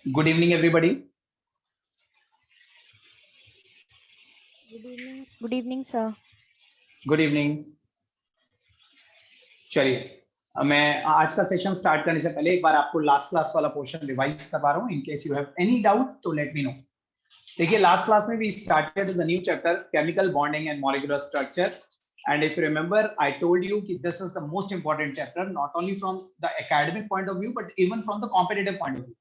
Good evening, everybody. Good evening, sir. Good evening. चलिए मैं आज का सेशन स्टार्ट करने से पहले एक बार आपको लास्ट क्लास वाला पोर्शन रिवाइज करवा रहा हूँ in case you have any doubt तो लेट मी नो। देखिए लास्ट क्लास में we started the new chapter chemical bonding and molecular structure and if you remember I told you कि this is the most important chapter not only from the academic point of view but even from the competitive point of view.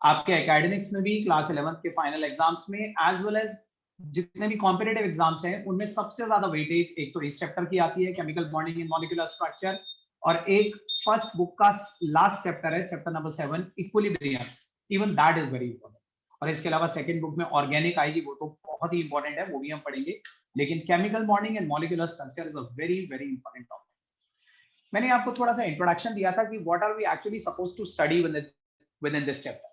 आपके academics में भी class 11th के final exams में as well as जितने भी competitive exams हैं उनमें सबसे ज्यादा वेटेज एक तो इस चैप्टर की आती है chemical bonding and molecular structure और एक फर्स्ट बुक का लास्ट चैप्टर है chapter number 7 equilibrium. Even that is very important. और इसके अलावा सेकंड बुक में ऑर्गेनिक आएगी वो तो बहुत ही इंपॉर्टेंट है वो भी हम पढ़ेंगे लेकिन chemical bonding and molecular structure is a very very important topic. मैंने आपको थोड़ा सा इंट्रोडक्शन दिया था कि what are we actually supposed to study within this chapter.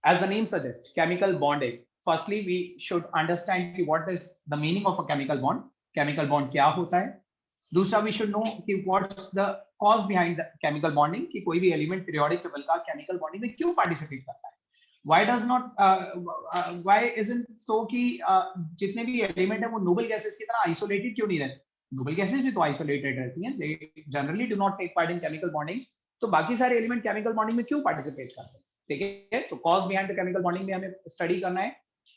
As the name suggests, chemical bonding. Firstly, we should understand what is the meaning of a chemical bond. Chemical bond क्या होता है? दूसरा, we should know कि what's the cause behind the chemical bonding कि कोई भी element periodic table का chemical bonding में क्यों participate करता है? Why does not why isn't so कि जितने भी element है वो noble gases की तरह isolated क्यों नहीं रहते? Noble gases भी तो isolated रहती हैं. They generally do not take part in chemical bonding. तो बाकी सारे element chemical bonding में क्यों participate करते हैं? ठीक है, तो cause behind the chemical bonding में हमें स्टडी करना है।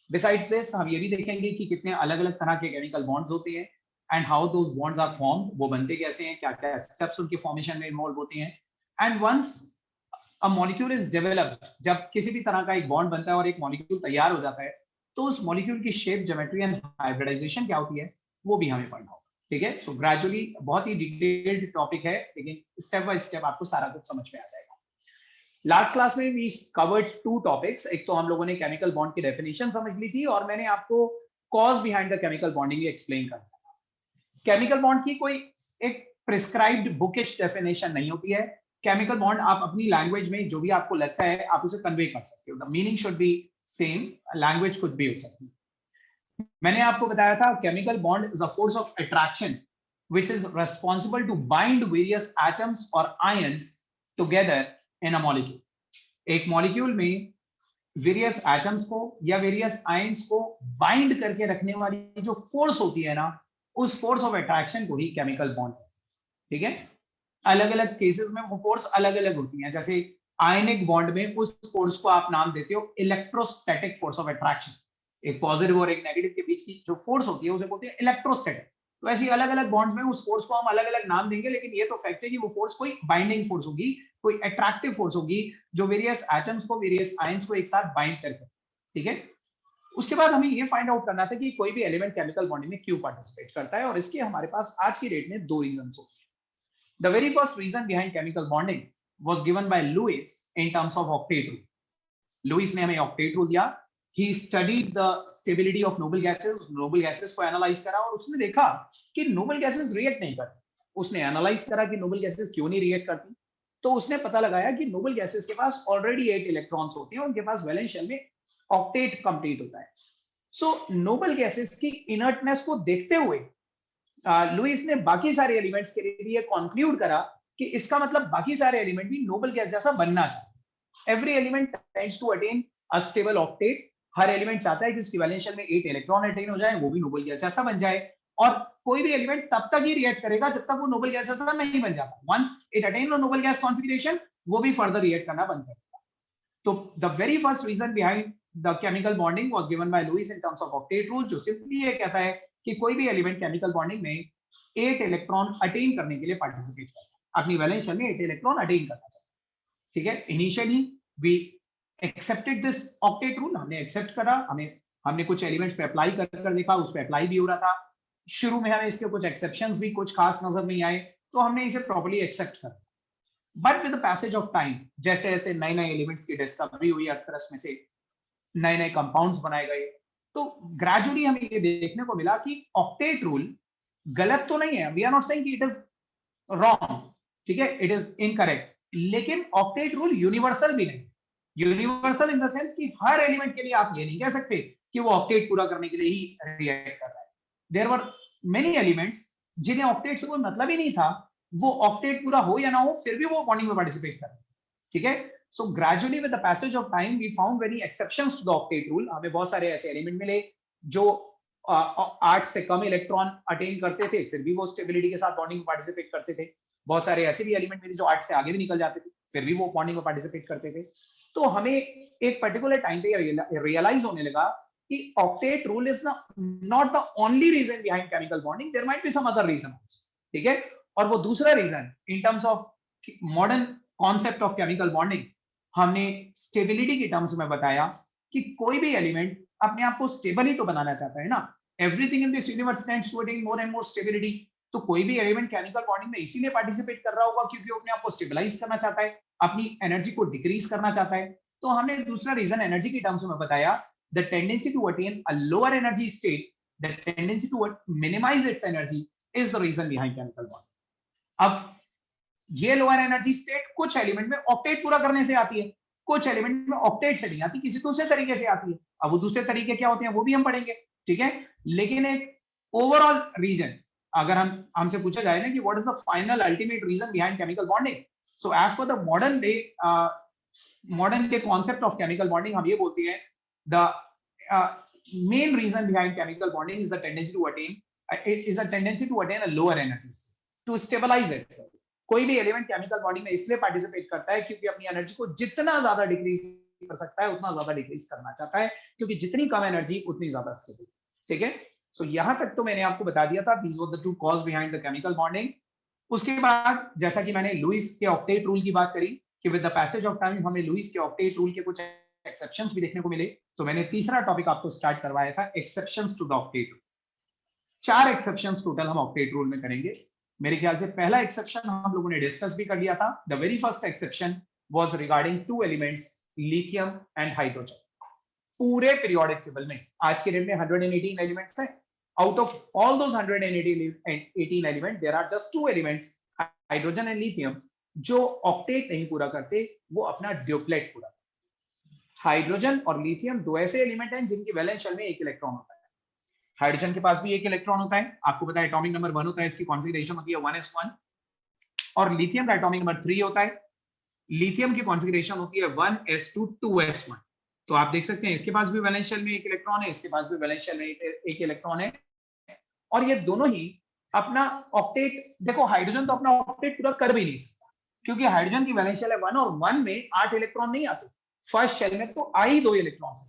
बिसाइड दिस हम ये भी देखेंगे कि कितने अलग अलग तरह के केमिकल बॉन्ड्स होते हैं and how those bonds are formed, वो बनते कैसे हैं, क्या क्या स्टेप्स उनके फॉर्मेशन में इन्वॉल्व होते हैं। And once a molecule is developed, जब किसी भी तरह का एक बॉन्ड बनता है और एक मॉलिक्यूल तैयार हो जाता है तो उस मॉलिक्यूल की शेप, ज्योमेट्री एंड हाइब्रिडाइजेशन क्या होती है वो भी हमें पढ़ना होगा। ठीक है, सो ग्रेजुअली बहुत ही डिटेल्ड टॉपिक है लेकिन स्टेप बाय स्टेप आपको सारा कुछ समझ में आ जाएगा। लास्ट क्लास में वी कवर्ड टू टॉपिक्स। एक तो हम लोगों ने केमिकल बॉन्ड की डेफिनेशन समझ ली थी और मैंने आपको cause behind the chemical bonding explain कर दिया था। केमिकल बॉन्ड की कोई एक प्रिस्क्राइब्ड बुकिश डेफिनेशन नहीं होती है। केमिकल बॉन्ड आप अपनी लैंग्वेज में जो भी आपको लगता है आप उसे कन्वे कर सकते हो। The meaning should be same, language कुछ भी हो सकती है। मैंने आपको बताया था chemical bond is a force of attraction which is responsible to bind various atoms or ions together in a molecule. एक मॉलिक्यूल में वेरियस एटम्स को या वेरियस आयंस को बाइंड करके रखने वाली जो फोर्स होती है ना, उस फोर्स ऑफ अट्रैक्शन को ही केमिकल बॉन्ड। ठीक है, अलग अलग केसेस में वो फोर्स अलग अलग होती है। जैसे आयनिक बॉन्ड में उस फोर्स को आप नाम देते हो इलेक्ट्रोस्टैटिक फोर्स ऑफ अट्रैक्शन। एक पॉजिटिव और एक नेगेटिव के बीच की जो फोर्स होती है उसे बोलते हैं इलेक्ट्रोस्टैटिक। तो ऐसी अलग अलग बॉन्ड्स में उस फोर्स को हम अलग अलग नाम देंगे लेकिन ये तो फैक्ट है कि वो फोर्स कोई बाइंडिंग फोर्स होगी, कोई अट्रैक्टिव फोर्स होगी जो वेरियस एटम्स को, वेरियस आयंस को एक साथ बाइंड करके। ठीक है, उसके बाद हमें ये फाइंड आउट करना था कि कोई भी एलिमेंट केमिकल बॉन्डिंग में क्यों पार्टिसिपेट करता है और इसके हमारे पास आज की डेट में दो रीजंस होते हैं। The very first reason behind chemical bonding was given by Lewis in terms of octet rule. Lewis ने हमें octet rule दिया। He studied the stability of noble gases, noble gases को एनालाइज करा और उसने देखा कि noble gases रिएक्ट नहीं करती। उसने एनालाइज करा कि noble gases क्यों नहीं रिएक्ट करती, तो उसने पता लगाया कि noble gases के पास ऑलरेडी 8 इलेक्ट्रॉन्स होते हैं, उनके पास वैलेंस शेल में ऑक्टेट कंप्लीट होता है। सो noble gases की इनर्टनेस को देखते हुए लुइस ने बाकी सारे एलिमेंट्स के लिए ये कंक्लूड करा कि इसका मतलब बाकी सारे एलिमेंट भी नोबल गैस जैसा बनना चाहिए। Every element tends to attain a stable octet. हर एलिमेंट चाहता है कि उसकी वैलेंस शेल में 8 इलेक्ट्रॉन अटेन हो जाए, वो भी नोबल गैस जैसा बन जाए। और कोई भी एलिमेंट तब तक ही रिएक्ट करेगा जब तक वो नोबल गैस जैसा नहीं बन जाता। Once it attain noble gas configuration, वो भी फर्दर रिएक्ट करना बंद कर देगा। तो the very first reason behind the chemical bonding was given by Lewis in terms of octet rule, जो सिंपली ये कहता है कि कोई भी एलिमेंट केमिकल बॉन्डिंग में 8 इलेक्ट्रॉन अटेन करने के लिए पार्टिसिपेट करता है, अपनी वैलेंस शेल में 8 इलेक्ट्रॉन अटेन करना चाहिए। ठीक है, initially we accepted this octet rule, हमने एक्सेप्ट करा, हमने कुछ एलिमेंट्स पे अप्लाई कर देखा, उस पे अप्लाई भी हो रहा था। शुरू में हमें इसके कुछ एक्सेप्शंस भी कुछ खास नजर नहीं आए तो हमने इसे प्रॉपर्ली एक्सेप्ट करा। But with the passage of time, जैसे जैसे नए नए एलिमेंट्स की डिस्कवरी हुई, अर्थ क्रस्ट में से नए नए कंपाउंड्स बनाए गए, तो ग्रेजुअली हमें ये देखने को मिला कि ऑक्टेट रूल गलत तो नहीं है, वी आर नॉट सेइंग कि इट इज रॉन्ग, ठीक है, इट इज इनकरेक्ट, लेकिन ऑक्टेट रूल यूनिवर्सल भी नहीं। यूनिवर्सल इन द सेंस कि हर एलिमेंट के लिए आप ये नहीं कह सकते कि वो ऑक्टेट पूरा करने के लिए ही रिएक्ट कर रहा है। देयर वर मेनी एलिमेंट्स जिन्हें ऑक्टेट से कोई मतलब ही नहीं था, वो ऑक्टेट पूरा हो या ना हो फिर भी वो बॉन्डिंग में पार्टिसिपेट कर रहे हैं। ठीक है, So gradually with the passage of time we found many exceptions to the octet rule. हमें बहुत सारे ऐसे एलिमेंट मिले जो 8 से कम इलेक्ट्रॉन अटेन करते थे, फिर भी वो स्टेबिलिटी के साथ बॉन्डिंग में पार्टिसिपेट करते थे। बहुत सारे ऐसे भी एलिमेंट मिले जो 8 से आगे भी निकल जाते थे, फिर भी वो बॉन्डिंग में पार्टिसिपेट करते थे। तो हमें एक पर्टिकुलर टाइम पे रियलाइज होने लगा कि octet rule is not the only reason behind chemical bonding, there might be some other reason also, ठीक है। और वो दूसरा रीजन in terms of modern concept of chemical bonding हमने स्टेबिलिटी के टर्म्स में बताया कि कोई भी एलिमेंट अपने आप को स्टेबल ही तो बनाना चाहता है ना। Everything in this universe tends to attain more and more stability. तो कोई भी एलिमेंट केमिकल बॉन्डिंग में इसीलिए पार्टिसिपेट कर रहा होगा क्योंकि वो अपने आप को स्टेबलाइज करना चाहता है, अपनी एनर्जी को डिक्रीज करना चाहता है। तो हमने दूसरा रीजन एनर्जी के टर्म्स में बताया, the tendency to attain a lower energy state, the tendency to minimise its energy is the reason behind chemical bonding. अब ये लोअर एनर्जी स्टेट कुछ एलिमेंट में ऑक्टेट पूरा करने से आती है, कुछ एलिमेंट में ऑक्टेट से नहीं आती, किसी दूसरे तरीके से आती है। अब वो दूसरे तरीके क्या होते हैं वो भी हम पढ़ेंगे, ठीक है। लेकिन एक ओवरऑल रीजन अगर हमसे पूछा जाए ना कि what is the final ultimate reason behind chemical bonding, so as per the modern day concept of chemical bonding हम ये बोलते हैं the main reason behind chemical bonding is the tendency to attain a lower energy to stabilize itself. कोई भी element chemical bonding में इसलिए participate करता है क्योंकि अपनी एनर्जी को जितना ज्यादा डिक्रीज कर सकता है उतना ज्यादा डिक्रीज करना चाहता है, क्योंकि जितनी कम एनर्जी उतनी ज्यादा स्टेबल, ठीक है। सो यहां तक तो मैंने आपको बता दिया था, these were the two cause behind the chemical bonding. उसके बाद जैसा कि मैंने लुईस के ऑक्टेट रूल की बात करी कि with the passage of time हमें लुईस के ऑक्टेट रूल के कुछ एक्सेप्शंस भी देखने को मिले, तो मैंने तीसरा टॉपिक आपको स्टार्ट करवाया था, exceptions to the octet rule. 4 exceptions total हम ऑक्टेट रूल में करेंगे। मेरे ख्याल से पहला एक्सेप्शन हम लोगों ने डिस्कस भी कर लिया था। The very first exception was regarding 2 elements, lithium and hydrogen. पूरे पीरियोडिक टेबल में आज के डेट में 118 एलिमेंट्स हैं। Out of all those 118 element there are just 2 elements, hydrogen and lithium, जो ऑक्टेट नहीं पूरा करते, वो अपना ड्यूप्लेट पूरा करते। हाइड्रोजन और लिथियम दो ऐसे एलिमेंट हैं जिनकी वैलेंस शेल में एक इलेक्ट्रॉन होता है। हाइड्रोजन के पास भी एक इलेक्ट्रॉन होता है, आपको पता है एटॉमिक नंबर 1 होता है, इसकी कॉन्फ़िगरेशन होती है 1s1। और लिथियम का एटॉमिक नंबर 3 होता है, लिथियम की कॉन्फ़िगरेशन होती है 1s2 2s1। तो आप देख सकते हैं इसके पास भी वैलेंस शेल में एक इलेक्ट्रॉन है, इसके पास भी वैलेंस शेल में एक इलेक्ट्रॉन है, और ये दोनों ही अपना ऑक्टेट, देखो हाइड्रोजन तो अपना ऑक्टेट पूरा कर भी नहीं सकता क्योंकि हाइड्रोजन की वैलेंस शेल है 1 और 1 में 8 इलेक्ट्रॉन नहीं आते, फर्स्ट शेल में तो आ ही 2 इलेक्ट्रॉन,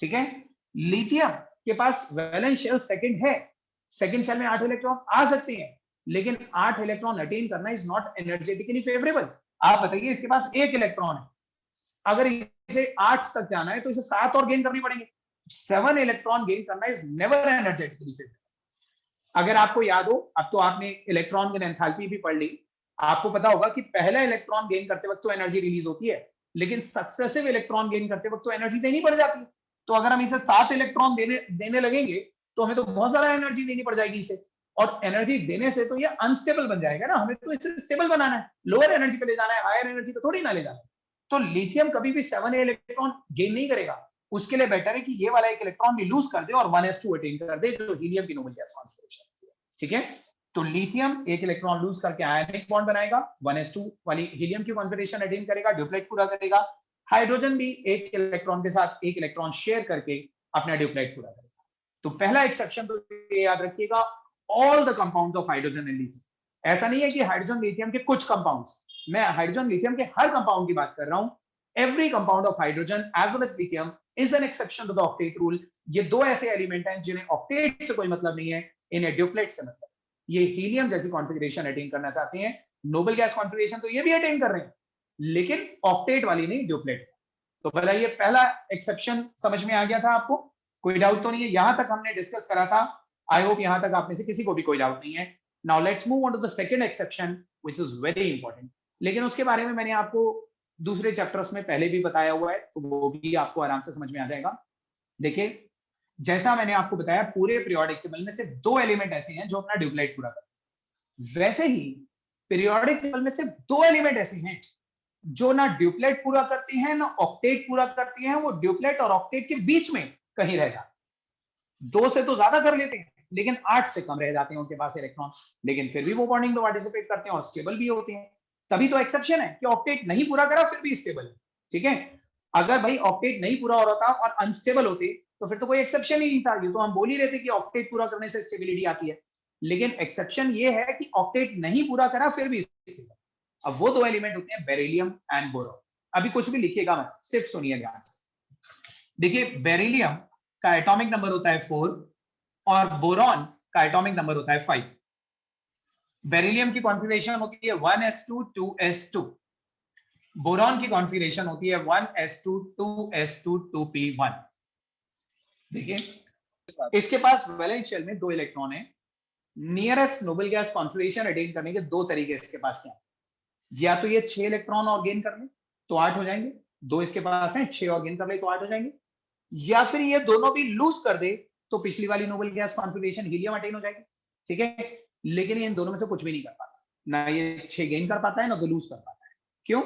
ठीक है। लिथियम के पास वैलेंस शेल सेकंड है, सेकंड शेल में 8 इलेक्ट्रॉन आ सकते हैं, लेकिन 8 इलेक्ट्रॉन अटेन करना इज नॉट एनर्जेटिकली फेवरेबल। आप बताइए इसके पास 1 इलेक्ट्रॉन है, अगर इसे 8 तक जाना है तो इसे 7 और गेन करनी पड़ेंगे। 7 इलेक्ट्रॉन गेन करना इज नेवर एनर्जेटिकली फेवरेबल। अगर आपको याद हो, अब तो आपने इलेक्ट्रॉन की एंथैल्पी भी पढ़ ली, आपको पता होगा कि पहला इलेक्ट्रॉन गेन करते वक्त तो एनर्जी रिलीज होती है, लेकिन सक्सेसिव इलेक्ट्रॉन गेन करते वक्त तो एनर्जी देनी पड़ जाती है। तो अगर हम इसे 7 इलेक्ट्रॉन देने लगेंगे तो हमें तो बहुत सारा एनर्जी देनी पड़ जाएगी इसे, और एनर्जी देने से तो ये अनस्टेबल बन जाएगा ना, हमें तो इसे स्टेबल बनाना है, लोअर एनर्जी पे ले जाना है, हायर एनर्जी पे थोड़ी ना ले जाना है। तो लिथियम कभी भी 7 इलेक्ट्रॉन गेन नहीं करेगा, उसके लिए बेटर है कि ये वाला एक इलेक्ट्रॉन भी लूज कर दे और 1s2 अटेन कर दे, जो हीलियम की नोबल गैस कॉन्फ़िगरेशन है, ठीक है। तो लिथियम एक इलेक्ट्रॉन लूज करके आयनिक बॉन्ड बनाएगा, 1s2 वाली हीलियम की कॉन्फ़िगरेशन अटेन करेगा, ड्यूप्लेट पूरा करेगा। हाइड्रोजन भी एक इलेक्ट्रॉन के साथ एक इलेक्ट्रॉन शेयर करके अपना ड्यूप्लेट पूरा करेगा। तो पहला एक्सेप्शन तो ये याद रखिएगा, all the compounds of hydrogen and lithium. ऐसा नहीं है कि हाइड्रोजन लिथियम के कुछ कंपाउंड्स, मैं हाइड्रोजन लिथियम के हर कंपाउंड की बात कर रहा हूं। Every compound of hydrogen as well as lithium is an exception to the octet rule. ये दो ऐसे एलिमेंट हैं जिन्हें ऑक्टेट से कोई मतलब नहीं है, इन्हें ड्यूप्लेट से मतलब। ये हीलियम जैसी कॉन्फ़िगरेशन अटेन करना चाहते हैं, नोबल गैस कॉन्फ़िगरेशन तो ये भी अटेन कर रहे हैं, लेकिन ऑक्टेट वाली नहीं, ड्यूप्लेट। तो बताइए पहला एक्सेप्शन समझ में आ गया था आपको? कोई डाउट तो नहीं है? यहां तक हमने डिस्कस करा था। आई होप यहां तक आप में से किसी को भी कोई डाउट नहीं है। Now let's move on to the second exception which is very important, लेकिन उसके बारे में मैंने आपको दूसरे चैप्टर्स में पहले भी बताया हुआ है, तो वो भी आपको आराम से समझ में आ जाएगा। देखिए जैसा मैंने आपको बताया, पूरे पीरियोडिक टेबल में से 2 एलिमेंट ऐसे हैं जो अपना ड्यूप्लेट पूरा करते हैं। वैसे ही पीरियोडिक टेबल में से 2 एलिमेंट ऐसे हैं जो ना ड्यूप्लेट पूरा करती हैं ना ऑक्टेट पूरा करती हैं, वो ड्यूप्लेट और ऑक्टेट के बीच में कहीं रह जाते हैं। 2 से तो ज्यादा कर लेते हैं, लेकिन 8 से कम रह जाते हैं उनके पास इलेक्ट्रॉन, लेकिन फिर भी वो बॉन्डिंग में पार्टिसिपेट करते हैं और स्टेबल भी होते हैं। तभी तो एक्सेप्शन है कि ऑक्टेट नहीं पूरा करा फिर भी स्टेबल है। ठीक है। अगर भाई ऑक्टेट नहीं पूरा हो रहा था और अनस्टेबल होते तो फिर तो कोई एक्सेप्शन ही नहीं था, ये तो हम बोल ही रहे थे कि ऑक्टेट पूरा करने से स्टेबिलिटी आती है। लेकिन एक्सेप्शन ये है कि ऑक्टेट नहीं पूरा करा फिर भी स्टेबल। अब वो दो एलिमेंट होते हैं बेरिलियम एंड बोरॉन। अभी कुछ भी लिखिएगा मत, सिर्फ सुनिए ध्यान से। देखिए बेरिलियम का एटॉमिक नंबर होता है 4 और बोरॉन का एटॉमिक नंबर होता है 5। बेरिलियम की कॉन्फ़िगरेशन होती है 1s2 2s2। बोरॉन की कॉन्फ़िगरेशन होती है 1s2 2s2 2p1। देखिए इसके पास वैलेंस शेल में 2 इलेक्ट्रॉन है। Nearest noble gas configuration attain करने के 2 तरीके इसके पास हैं। या तो ये 6 इलेक्ट्रॉन और गेन कर ले तो 8 हो जाएंगे, 2 इसके पास हैं, 6 और गेन कर ले तो 8 हो जाएंगे। या फिर ये दोनों भी लूज कर दे तो पिछली वाली noble gas configuration helium attain हो जाएगी, ठीक है। लेकिन ये इन दोनों में से कुछ भी नहीं कर पाता, ना ये 6 गेन कर पाता है ना तो लूज कर पाता है। क्यों?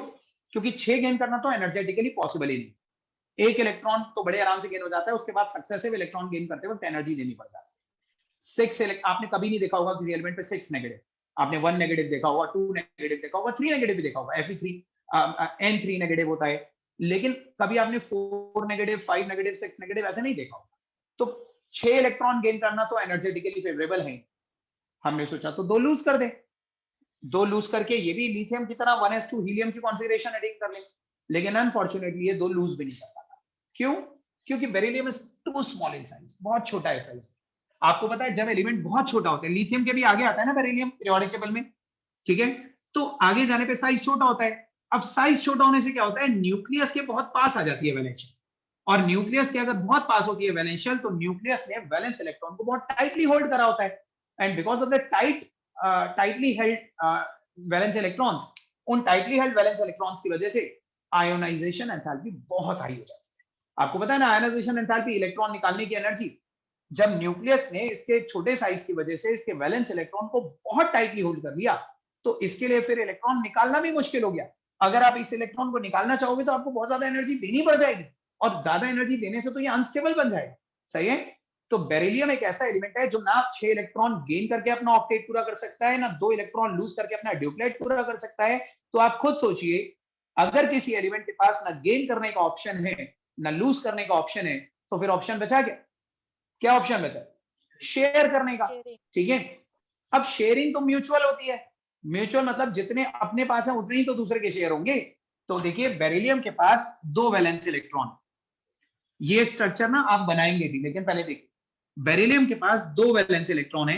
क्योंकि 6 गेन करना तो एनर्जेटिकली पॉसिबल ही नहीं। एक इलेक्ट्रॉन तो बड़े आराम से गेन हो जाता है, उसके बाद सक्सेसिव इलेक्ट्रॉन गेन करते वक्त एनर्जी देनी पड़ जाती है। 6 आपने कभी नहीं देखा होगा किसी एलिमेंट पे 6 नेगेटिव। आपने 1 नेगेटिव देखा होगा, 2 नेगेटिव देखा होगा, 3 नेगेटिव भी देखा होगा, Fe3 N3 नेगेटिव होता है। लेकिन कभी आपने 4 नेगेटिव 5 नेगेटिव 6 नेगेटिव ऐसे नहीं देखा होगा। तो 6 इलेक्ट्रॉन गेन करना तो एनर्जेटिकली फेवरेबल है। हमने सोचा तो 2 लूज कर दे, 2 लूज करके ये भी लिथियम की तरह 1s2 हीलियम की कॉन्फ़िगरेशन अटेन कर ले। लेकिन अनफॉर्चुनेटली ये 2 लूज भी नहीं कर पाता। क्यों? क्योंकि beryllium is too small in size, बहुत छोटा है साइज। आपको पता है जब एलिमेंट बहुत छोटा होता है, लिथियम के भी आगे आता है ना बेरिलियम पीरियोडिक टेबल में, ठीक है, तो आगे जाने पे साइज छोटा होता है। अब साइज छोटा होने से क्या होता है, न्यूक्लियस के बहुत पास आ जाती है वैलेंस, और न्यूक्लियस के अगर बहुत पास होती है वैलेंस शेल तो न्यूक्लियस ने वैलेंस इलेक्ट्रॉन को बहुत टाइटली होल्ड करा होता है। And because of the tightly held valence electrons, उन टाइटली हेल्ड वैलेंस इलेक्ट्रॉन्स की वजह से आयोनाइजेशन एंथैल्पी बहुत हाई हो जाती है। आपको पता है ना आयोनाइजेशन एंथैल्पी, इलेक्ट्रॉन निकालने की एनर्जी। जब न्यूक्लियस ने इसके छोटे साइज की वजह से इसके वैलेंस इलेक्ट्रॉन को बहुत टाइटली होल्ड कर लिया तो इसके लिए फिर इलेक्ट्रॉन निकालना भी मुश्किल हो गया। अगर आप इस इलेक्ट्रॉन को निकालना चाहोगे तो आपको बहुत ज्यादा एनर्जी देनी पड़ जाएगी, और ज्यादा एनर्जी देने से तो ये अनस्टेबल बन जाएगा। सही है। तो बेरिलियम एक ऐसा एलिमेंट है जो ना 6 इलेक्ट्रॉन गेन करके अपना ऑक्टेट पूरा कर सकता है, ना 2 इलेक्ट्रॉन लूज करके अपना ड्यूप्लेट पूरा कर सकता है। तो आप खुद सोचिए, अगर किसी एलिमेंट के पास ना गेन करने का ऑप्शन है ना लूज करने का ऑप्शन है तो फिर ऑप्शन बचा क्या? क्या ऑप्शन बचा? शेयर करने का, ठीक है। अब शेयरिंग तो म्यूचुअल होती है। म्यूचुअल मतलब जितने अपने पास है उतने ही तो दूसरे के शेयर होंगे। तो देखिए बेरिलियम के पास 2 वैलेंस इलेक्ट्रॉन, ये स्ट्रक्चर ना आप बनाएंगे भी, लेकिन पहले देखिए बेरिलियम के पास 2 वैलेंस इलेक्ट्रॉन है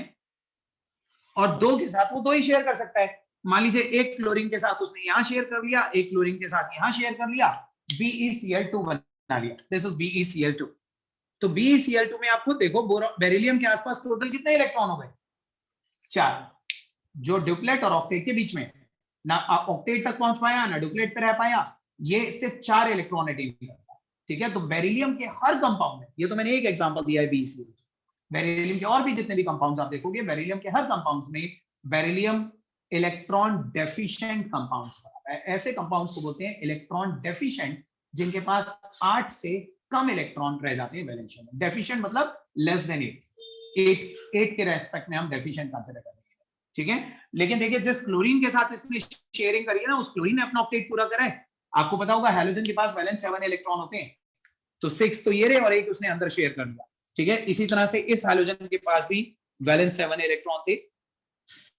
और 2 के साथ वो 2 ही शेयर कर सकता है। मान लीजिए एक क्लोरीन के साथ उसने यहां शेयर कर लिया, एक क्लोरीन के साथ यहां शेयर कर लिया, BeCl2 बना लिया। This is BeCl2। तो BeCl2 में आप खुद देखो बेरिलियम के आसपास टोटल कितने इलेक्ट्रॉन हो गए? 4, जो ड्यूप्लेट और ऑक्टेट के बीच में ना ऑक्टेट तक पहुंच पाया ना ड्यूप्लेट पे रह पाया, ये सिर्फ 4 इलेक्ट्रॉन अटेन करता है, ठीक है। तो बेरिलियम के हर कंपाउंड में, ये तो मैंने एक एग्जांपल दिया है BeCl2, बेरिलियम के और भी जितने भी कंपाउंड्स आप देखोगे बेरिलियम के हर कंपाउंड्स में बेरिलियम इलेक्ट्रॉन डेफिशिएंट कंपाउंड्स बनाता है। ऐसे कंपाउंड्स को बोलते हैं इलेक्ट्रॉन डेफिशिएंट, जिनके पास 8 से कम इलेक्ट्रॉन रह जाते हैं वैलेंस शेल में। डेफिशिएंट मतलब लेस देन 8 के रेस्पेक्ट में हम डेफिशिएंट कंसीडर करते हैं, ठीक है। लेकिन देखिए जिस क्लोरीन के साथ इसने शेयरिंग करी है ना, उस क्लोरीन ने अपना ऑक्टेट पूरा करा है। आपको पता होगा हैलोजन के पास वैलेंस 7 इलेक्ट्रॉन होते हैं, तो 6 तो ये रहे और एक उसने अंदर शेयर कर लिया, ठीक है। इसी तरह से इस हैलोजन के पास भी वैलेंस 7 इलेक्ट्रॉन थे।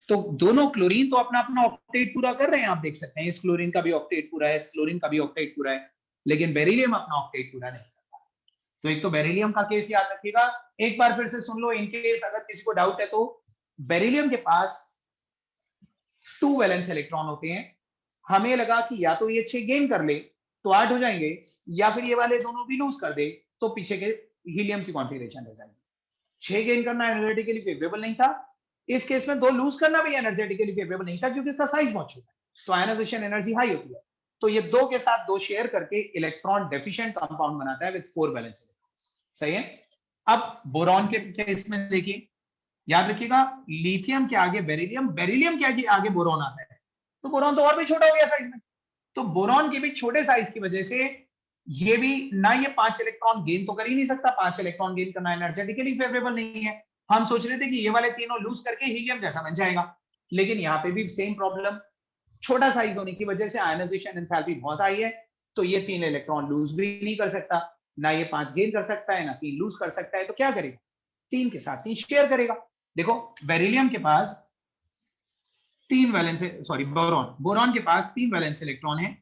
तो दोनों क्लोरीन तो अपना अपना ऑक्टेट पूरा कर रहे हैं, आप देख सकते हैं इस क्लोरीन का भी ऑक्टेट पूरा है, इस क्लोरीन का भी ऑक्टेट पूरा है, लेकिन बेरिलियम अपना ऑक्टेट पूरा नहीं करता। तो एक तो बेरिलियम का केस याद रखिएगा, एक बार फिर से सुन लो इन केस अगर किसी को डाउट है तो। बेरिलियम के पास 2 वैलेंस इलेक्ट्रॉन होते हैं। हमें लगा कि या तो ये 6 गेन कर ले तो 8 हो जाएंगे, या फिर ये वाले दोनों भी लूज कर दे तो पीछे के हीलियम की कॉन्फ़िगरेशन रह जाएगी। 6 गेन करना एनर्जेटिकली फेवरेबल नहीं था, इस केस में 2 लूज करना भी एनर्जेटिकली फेवरेबल नहीं था क्योंकि इसका साइज बहुत छोटा है, तो आयनाइजेशन एनर्जी हाई होती है। तो ये 2 के साथ 2 शेयर करके इलेक्ट्रॉन डेफिशिएंट कंपाउंड बनाता है विद 4 वैलेंस इलेक्ट्रॉन्स। सही है। अब बोरॉन के केस में देखिए, याद रखिएगा लिथियम के आगे बेरिलियम, बेरिलियम के आगे बोरॉन आता है, तो बोरॉन तो और भी छोटा हो गया साइज में। तो बोरॉन के भी छोटे साइज की वजह से ये भी ना ये 5 इलेक्ट्रॉन गेन तो कर ही नहीं सकता, 5 इलेक्ट्रॉन गेन करना एनर्जेटिकली फेवरेबल नहीं है। हम सोच रहे थे कि ये वाले तीनों लूज करके हीलियम जैसा बन जाएगा, लेकिन यहाँ पे भी सेम प्रॉब्लम, छोटा साइज होने की वजह से आयनाइजेशन एंथैल्पी बहुत आई है, तो ये 3 इलेक्ट्रॉन लूज भी नहीं कर सकता, ना ये 5 गेन कर सकता है, ना 3 लूज कर सकता है, तो क्या करेगा? 3 के साथ 3 शेयर करेगा। देखो बेरिलियम के पास 3 वैलेंस, सॉरी बोरॉन के पास 3 वैलेंस इलेक्ट्रॉन है,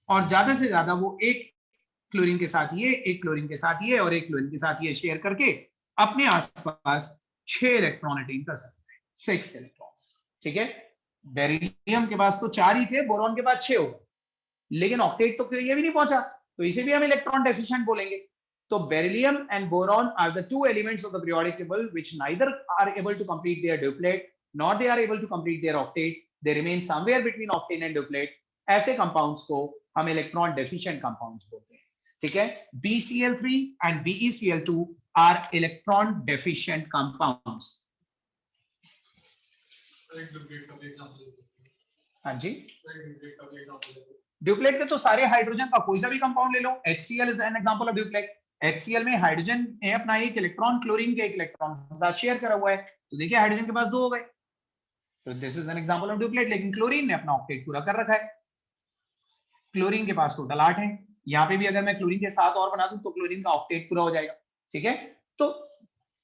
और ज्यादा से ज्यादा वो एक क्लोरीन के साथ ये, एक क्लोरीन के साथ ये और एक क्लोरीन के साथ ये शेयर करके अपने आसपास 6 इलेक्ट्रॉन अटेन कर सकते हैं, 6 इलेक्ट्रॉन्स। ठीक है, बेरिलियम के पास तो 4 ही थे, बोरॉन के पास 6 हो गए, लेकिन ऑक्टेट तो ये भी नहीं पहुंचा, तो इसे भी हम इलेक्ट्रॉन डेफिशिएंट बोलेंगे। तो beryllium and boron are the two elements of the periodic table which neither are able to complete their duplet not they are able to complete their octet, they remain somewhere between octane and duplet. ऐसे compounds को हम electron deficient compounds बोलते हैं। ठीक है, BCl3 and BeCl2 are electron deficient compounds. हाँ जी, duplet के तो सारे हाइड्रोजन का कोई सा भी कंपाउंड ले लो, HCl is an example of duplet. HCl में हाइड्रोजन है अपना एक इलेक्ट्रॉन क्लोरीन के एक इलेक्ट्रॉन के साथ शेयर करा हुआ है, तो देखिए हाइड्रोजन के पास 2 हो गए, तो this is an example of duplet. लेकिन क्लोरीन ने अपना ऑक्टेट पूरा कर रखा है, क्लोरीन के पास टोटल 8 है, यहाँ पे भी अगर मैं क्लोरीन के साथ और बना दूं तो क्लोरीन का ऑक्टेट पूरा हो जाएगा। ठीक है, तो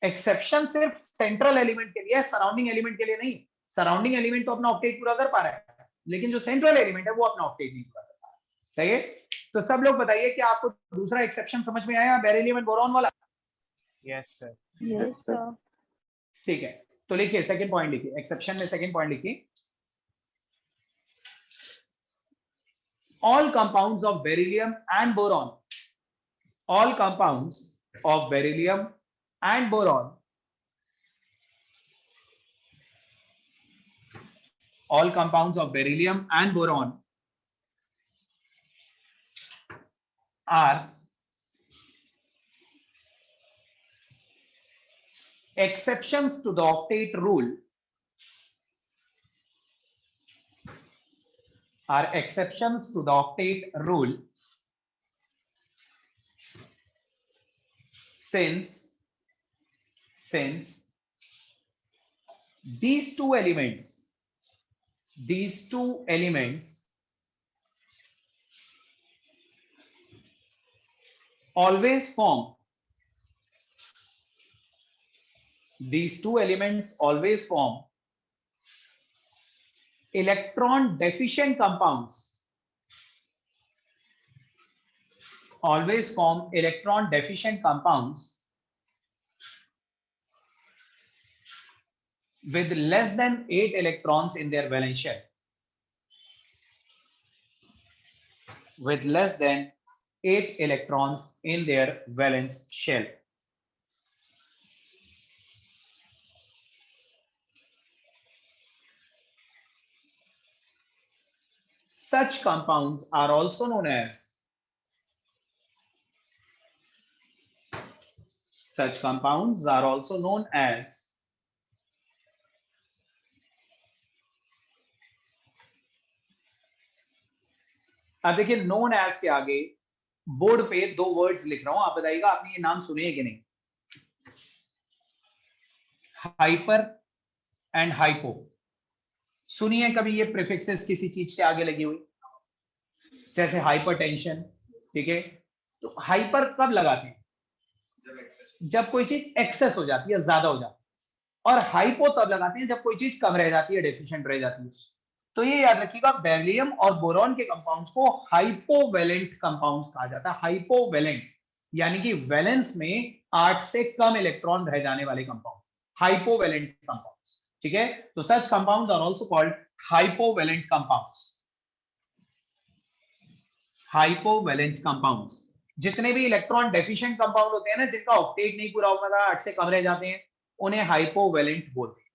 एक्सेप्शन सिर्फ सेंट्रल एलिमेंट के लिए है, सराउंडिंग एलिमेंट के लिए नहीं। सराउंडिंग एलिमेंट तो अपना ऑक्टेट पूरा कर पा रहा है, लेकिन जो सेंट्रल एलिमेंट है वो अपना ऑक्टेट नहीं पूरा कर पा रहा है। सही है, तो सब लोग बताइए कि आपको दूसरा एक्सेप्शन समझ में आया बेरिलियम एंड बोरॉन वाला? Yes sir. Yes sir. ठीक है, तो लिखिए सेकंड पॉइंट, लिखिए एक्सेप्शन में सेकंड पॉइंट लिखिए, all compounds of beryllium and boron, all compounds of beryllium and boron, all compounds of beryllium and boron are exceptions to the octet rule, are exceptions to the octet rule since these two elements always form electron deficient compounds, with less than 8 electrons in their valence shell, with less than 8 electrons in their valence shell. Such compounds are also known as अब देखिए known as के आगे board पे 2 words लिख रहा हूं, आप बताइएगा आपने ये नाम सुने हैं कि नहीं? Hyper and hypo. सुनिए कभी ये प्रीफिक्सेस किसी चीज के आगे लगी हुई, जैसे हाइपरटेंशन। ठीक है, तो हाइपर कब लगाते हैं? जब कोई चीज एक्सेस हो जाती है, ज्यादा हो जाती है, और हाइपो तब लगाते हैं जब कोई चीज कम रह जाती है, डेफिशिएंट रह जाती है। तो ये याद रखिएगा, बेरिलियम और बोरॉन के कंपाउंड्स को हाइपोवेलेंट कंपाउंड्स कहा जाता है। हाइपोवेलेंट यानी कि वैलेंस में 8 से कम इलेक्ट्रॉन रह जाने वाले कंपाउंड, हाइपोवेलेंट कंपाउंड्स। ठीक है, तो such compounds are also called hypovalent compounds. Hypovalent compounds, जितने भी इलेक्ट्रॉन डेफिशिएंट कंपाउंड होते हैं ना, जिनका ऑक्टेट नहीं पूरा होता, 8 से कम रह जाते हैं, उन्हें हाइपोवेलेंट बोलते हैं।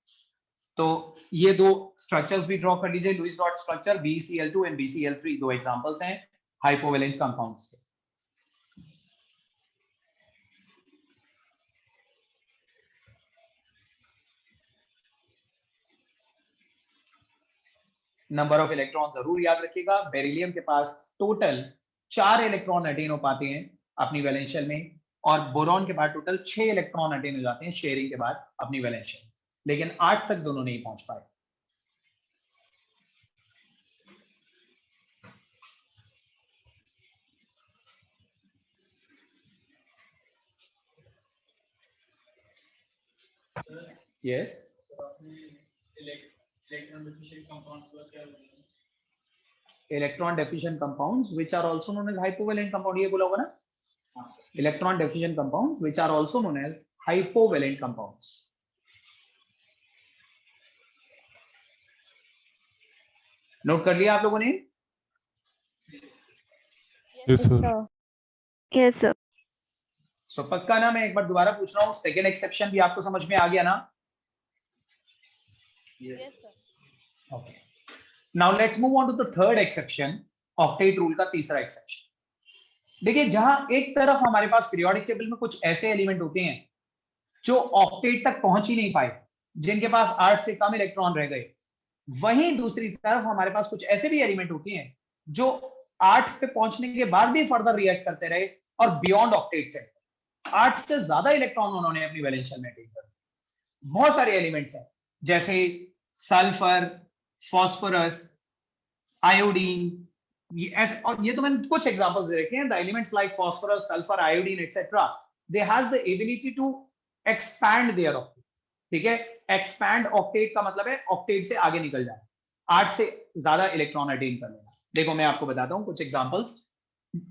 तो ये 2 स्ट्रक्चर्स भी ड्रॉ कर लीजिए, Lewis dot structure, BeCl2 and BeCl3 2 examples हैं हाइपोवेलेंट कंपाउंड्स के। नंबर ऑफ इलेक्ट्रॉन जरूर याद रखिएगा, बेरिलियम के पास टोटल 4 इलेक्ट्रॉन अटेन हो पाते हैं अपनी वैलेंस शेल में, और बोरॉन के बाद टोटल 6 इलेक्ट्रॉन अटेन हो जाते हैं शेयरिंग के बाद अपनी वैलेंस शेल, लेकिन 8 तक दोनों नहीं पहुंच पाए। Yes, electron deficient compounds which are also known as hypovalent compound, ये बोला होगा ना, electron deficient compounds which are also known as hypovalent compounds. Note कर लिया आप लोगों ने? Yes, sir. Yes, sir. सो पक्का ना, मैं एक बार दोबारा पूछ रहा हूँ, सेकंड एक्सेप्शन भी आपको समझ में आ गया ना? Yes, sir. Okay, now let's move on to the third exception, octet rule का तीसरा एक्सेप्शन। देखिए, जहां एक तरफ हमारे पास पीरियोडिक टेबल में कुछ ऐसे एलिमेंट होते हैं जो ऑक्टेट तक पहुंच ही नहीं पाए, जिनके पास 8 से कम इलेक्ट्रॉन रह गए, वहीं दूसरी तरफ हमारे पास कुछ ऐसे भी एलिमेंट होते हैं जो 8 पे पहुंचने के बाद भी फर्दर रिएक्ट करते रहे और बियॉन्ड ऑक्टेट चले, 8 से ज्यादा इलेक्ट्रॉन उन्होंने अपनी वैलेंस शेल में अटेन कर। बहुत सारे एलिमेंट्स हैं, जैसे सल्फर, फास्फोरस, आयोडीन, ये तो मैंने कुछ एग्जांपल्स दे रखे हैं। The elements like phosphorus, sulphur, iodine etcetera, they has the ability to expand their octet. ठीक है, एक्सपैंड ऑक्टेट का मतलब है ऑक्टेट से आगे निकल जाना, 8 से ज्यादा इलेक्ट्रॉन अटेन कर लेना। देखो मैं आपको बताता हूं कुछ एग्जांपल्स,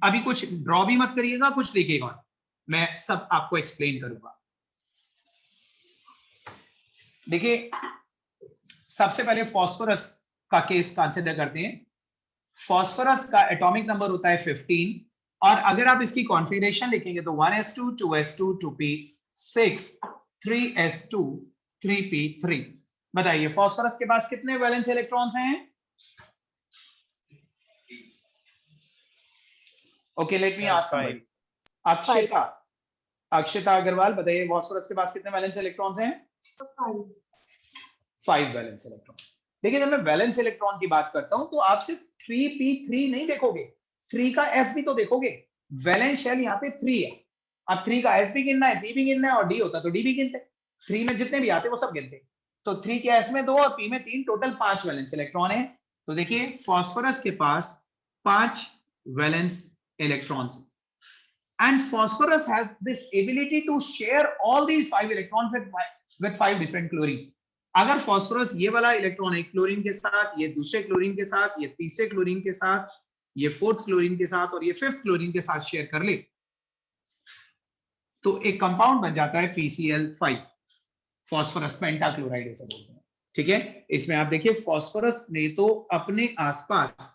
अभी कुछ ड्रॉ भी मत करिएगा, कुछ लिखिएगा, मैं सब आपको एक्सप्लेन करूंगा। देखिए, सबसे पहले फास्फोरस का केस कंसीडर करते हैं। फास्फोरस का एटॉमिक नंबर होता है 15, और अगर आप इसकी कॉन्फ़िगरेशन लिखेंगे तो 1s2 2s2 2p 6 3s2 3p3। बताइए फास्फोरस के पास कितने वैलेंस इलेक्ट्रॉन्स हैं? Okay, let me ask somebody. Akshita Agarwal, बताइए फास्फोरस के पास कितने वैलेंस इलेक्ट्रॉन्स हैं? 5 वैलेंस इलेक्ट्रॉन। देखिए, जब मैं वैलेंस इलेक्ट्रॉन की बात करता हूं तो आप सिर्फ 3p3 नहीं देखोगे, 3 का s भी तो देखोगे। वैलेंस शेल यहाँ पे 3 है, अब 3 का s भी गिनना है, p भी गिनना है, और d होता तो d भी गिनते। 3 में जितने भी आते वो सब गिनते, तो 3 के s में 2 और p में 3, टोटल 5 वैलेंस इलेक्ट्रॉन है। तो देखिए फास्फोरस के पास 5 valence electrons, and phosphorus has this ability to share all these 5 electrons with 5 different chlorine। अगर फास्फोरस ये वाला इलेक्ट्रॉन एक क्लोरीन के साथ, ये दूसरे क्लोरीन के साथ, ये तीसरे क्लोरीन के साथ, ये फोर्थ क्लोरीन के साथ और ये फिफ्थ क्लोरीन के साथ शेयर कर ले, तो एक कंपाउंड बन जाता है PCl5, फास्फोरस पेंटाक्लोराइड इसे बोलते हैं। ठीक है, इसमें आप देखिए फास्फोरस ने तो अपने आसपास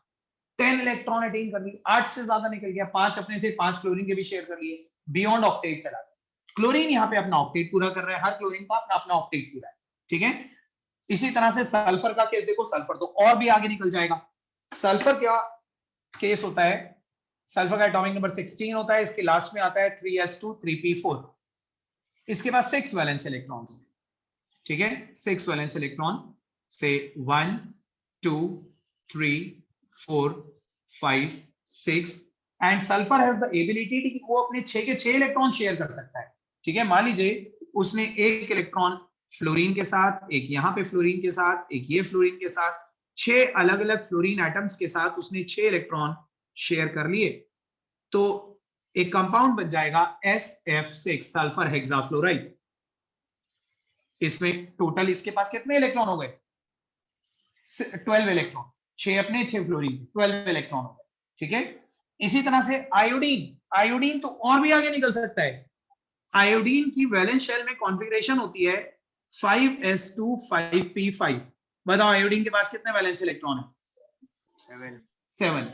10 इलेक्ट्रॉन अटेन कर लिए, 8 से ज्यादा निकल गया, 5 अपने थे, 5 क्लोरीन के भी शेयर कर लिए, बियॉन्ड ऑक्टेट चला गया। क्लोरीन यहाँ पे अपना ऑक्टेट पूरा कर रहा है, हर क्लोरीन का अपना अपना ऑक्टेट पूरा है। ठीक है, इसी तरह से सल्फर का केस देखो, सल्फर तो और भी आगे निकल जाएगा। सल्फर क्या केस होता है? सल्फर का एटॉमिक नंबर 16 होता है, इसके लास्ट में आता है 3s2 3p4। इसके पास 6 वैलेंस इलेक्ट्रॉन्स हैं। ठीक है, 6 वैलेंस इलेक्ट्रॉन से 1 2 3 4 5 6, and sulphur has the ability कि वो अपने 6 के 6 इलेक्ट्रॉन शेयर कर सकता है। ठीक है, मान लीजिए उसने एक इलेक्ट्रॉन फ्लोरीन के साथ, एक यहाँ पे फ्लोरीन के साथ, एक ये फ्लोरीन के साथ, 6 अलग अलग फ्लोरीन एटम्स के साथ उसने 6 इलेक्ट्रॉन शेयर कर लिए, तो एक कंपाउंड बन जाएगा SF6 सल्फर हेक्साफ्लोराइड। इसमें टोटल इसके पास कितने इलेक्ट्रॉन हो गए? 12 इलेक्ट्रॉन, 6 अपने 6 फ्लोरीन, 12 इलेक्ट्रॉन हो गए। ठीक है, इसी तरह से आयोडीन, आयोडीन तो और भी आगे निकल सकता है। आयोडीन की वैलेंस शेल में कॉन्फ़िगरेशन होती है 5s2 5p5। बताओ आयोडीन के पास कितने वैलेंस इलेक्ट्रॉन है? 7,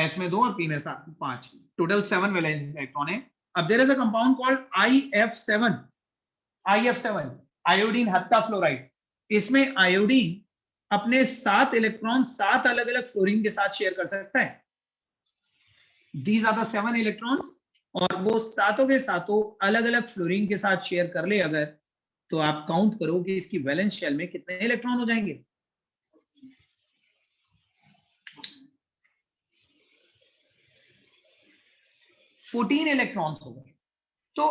s में 2 और p में 5, टोटल 7 वैलेंस इलेक्ट्रॉन है। अब there is a compound called IF7, IF7 iodine heptafluoride. इसमें आयोडीन अपने 7 इलेक्ट्रॉन 7 अलग अलग फ्लोरीन के साथ शेयर कर सकता है। दीज आर द 7 इलेक्ट्रॉन्स, और वो सातों के सातों अलग अलग फ्लोरीन के साथ शेयर कर ले अगर, तो आप काउंट करो कि इसकी वैलेंस शेल में कितने इलेक्ट्रॉन हो जाएंगे। फोर्टीन इलेक्ट्रॉन्स हो गए। तो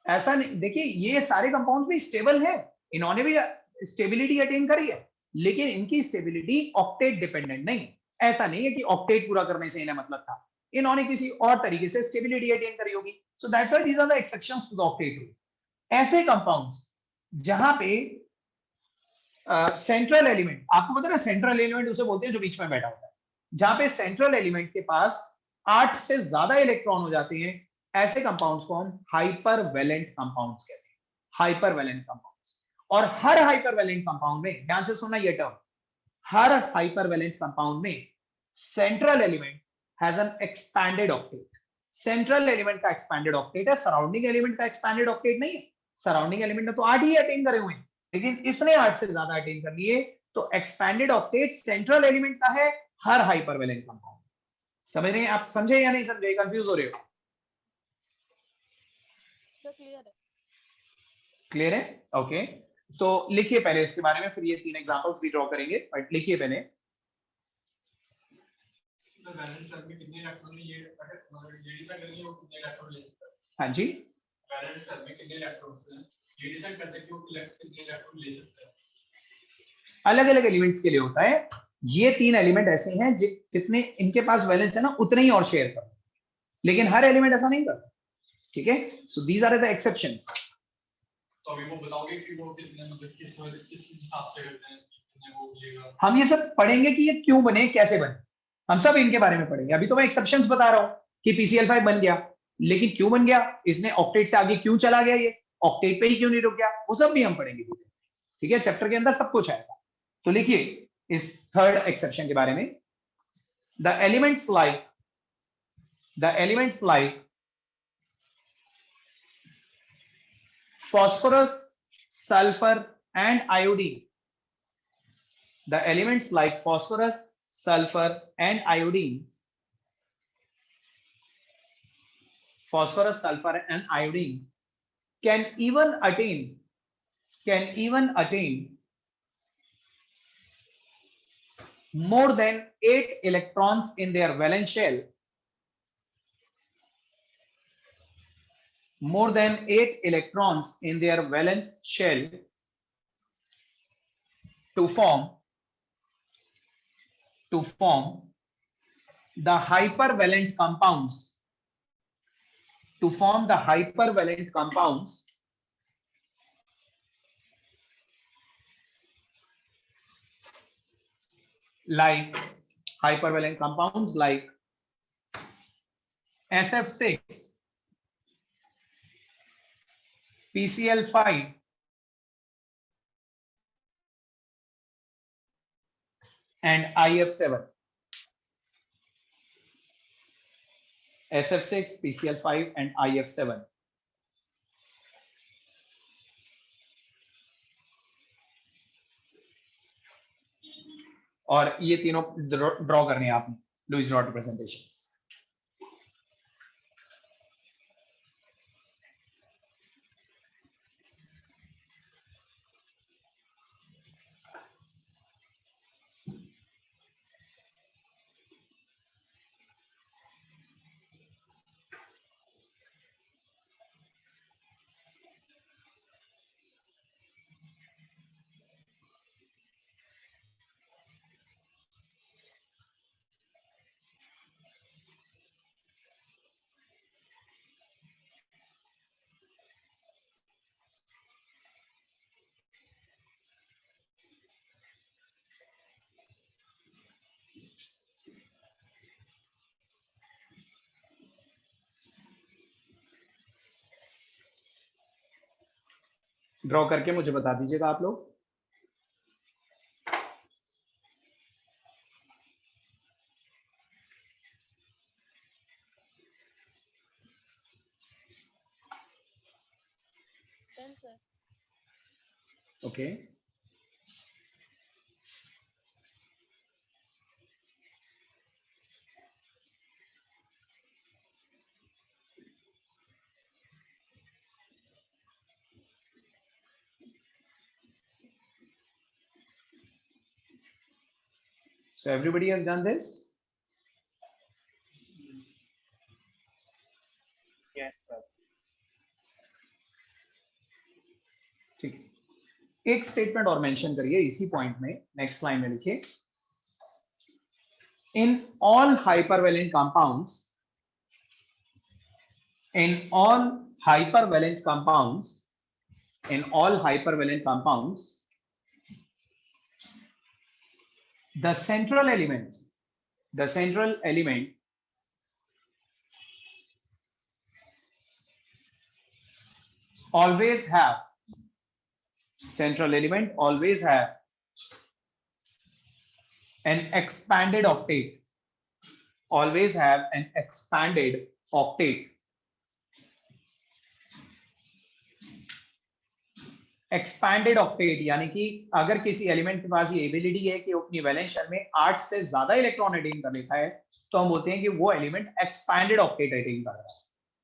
ऐसा नहीं, देखिए ये सारे कंपाउंड्स भी स्टेबल है, इन्होंने भी स्टेबिलिटी अटेन करी है, लेकिन इनकी स्टेबिलिटी ऑक्टेट डिपेंडेंट नहीं। ऐसा नहीं है कि ऑक्टेट पूरा करने से इन्हें मतलब था, इन्होंने किसी और तरीके से स्टेबिलिटी अटेन करी होगी। So that's why these are the exceptions to the octet rule. ऐसे कंपाउंड्स जहां पे सेंट्रल एलिमेंट, आपको पता है ना सेंट्रल एलिमेंट उसे बोलते हैं जो बीच में बैठा होता है, जहां पे सेंट्रल एलिमेंट के पास 8 से ज्यादा इलेक्ट्रॉन हो जाते हैं, ऐसे कंपाउंड्स को हम हाइपरवैलेंट कंपाउंड्स कहते हैं, हाइपरवैलेंट कंपाउंड्स। और हर हाइपरवैलेंट कंपाउंड में, ध्यान से सुनना ये टर्म, हर हाइपरवैलेंट कंपाउंड में central element has an expanded octet. Central element का एक्सपैंडेड ऑक्टेट है, सराउंडिंग एलिमेंट का एक्सपैंडेड ऑक्टेट नहीं है। सराउंडिंग एलिमेंट ने तो 8 ही अटेन करे हुए हैं, लेकिन इसने 8 से ज्यादा अटेन कर लिए, तो एक्सपैंडेड ऑक्टेट सेंट्रल एलिमेंट का है हर हाइपरवैलेंट कंपाउंड। समझ रहे हैं आप? समझे या नहीं समझे? कंफ्यूज हो रहे हो? क्लियर है। क्लियर है? ओके, तो लिखिए पहले इसके बारे में, फिर ये 3 एग्जांपल्स भी ड्रॉ करेंगे, बट लिखिए पहले। बैलेंस सेल में कितने इलेक्ट्रॉन ये ये डिसाइड करेंगे वो कितने इलेक्ट्रॉन ले सकता है। हाँ जी, बैलेंस सेल में कितने इलेक्ट्रॉन्स हैं ये डिसाइड करते हैं कि वो कितने इलेक्ट्रॉन ले सकता है। अलग अलग एलिमेंट्स के लिए होता है। ये 3 एलिमेंट ऐसे हैं जितने इनके पास वैलेंस है ना, उतने ही और शेयर कर, लेकिन हर एलिमेंट ऐसा नहीं करता। ठीक है, so these are the exceptions. तो अभी वो बताओगे कि वो कितने मतलब किस हिसाब से करते हैं, कितने वो लेगा। हम ये सब पढ़ेंगे कि ये क्यों बने, कैसे बने, हम सब इनके बारे में पढ़ेंगे। अभी तो मैं एक्सेप्शंस बता रहा हूं कि PCl5 बन गया, लेकिन क्यों बन गया, इसने ऑक्टेट से आगे क्यों चला गया, ये ऑक्टेट पे ही क्यों नहीं रुक गया, वो सब भी हम पढ़ेंगे। ठीक है, चैप्टर के अंदर सब कुछ आएगा। तो लिखिए इस थर्ड एक्सेप्शन के बारे में, the elements like phosphorus, sulfur and iodine. The elements like phosphorus, sulfur and iodine, phosphorus, sulfur and iodine can even attain more than 8 electrons in their valence shell, more than 8 electrons in their valence shell to form the hypervalent compounds, like hypervalent compounds like SF6, PCl5 and IF7. SF6, PCl5 and IF7. और ये तीनों draw करने हैं आपने, Lewis dot representations. Draw करके मुझे बता दीजिएगा आप लोग। Okay, so everybody has done this? Yes sir. ठीक है, एक स्टेटमेंट और मेंशन करिए इसी पॉइंट में, नेक्स्ट लाइन में लिखिए, in all hypervalent compounds in all hypervalent compounds, the central element always have an expanded octet, expanded octet यानी कि अगर किसी एलिमेंट के पास ये एबिलिटी है कि वो अपनी वैलेंस शेल में 8 से ज्यादा इलेक्ट्रॉन अटेन कर लेता है, तो हम बोलते हैं कि वो एलिमेंट एक्सपैंडेड ऑक्टेट अटेन कर रहा है।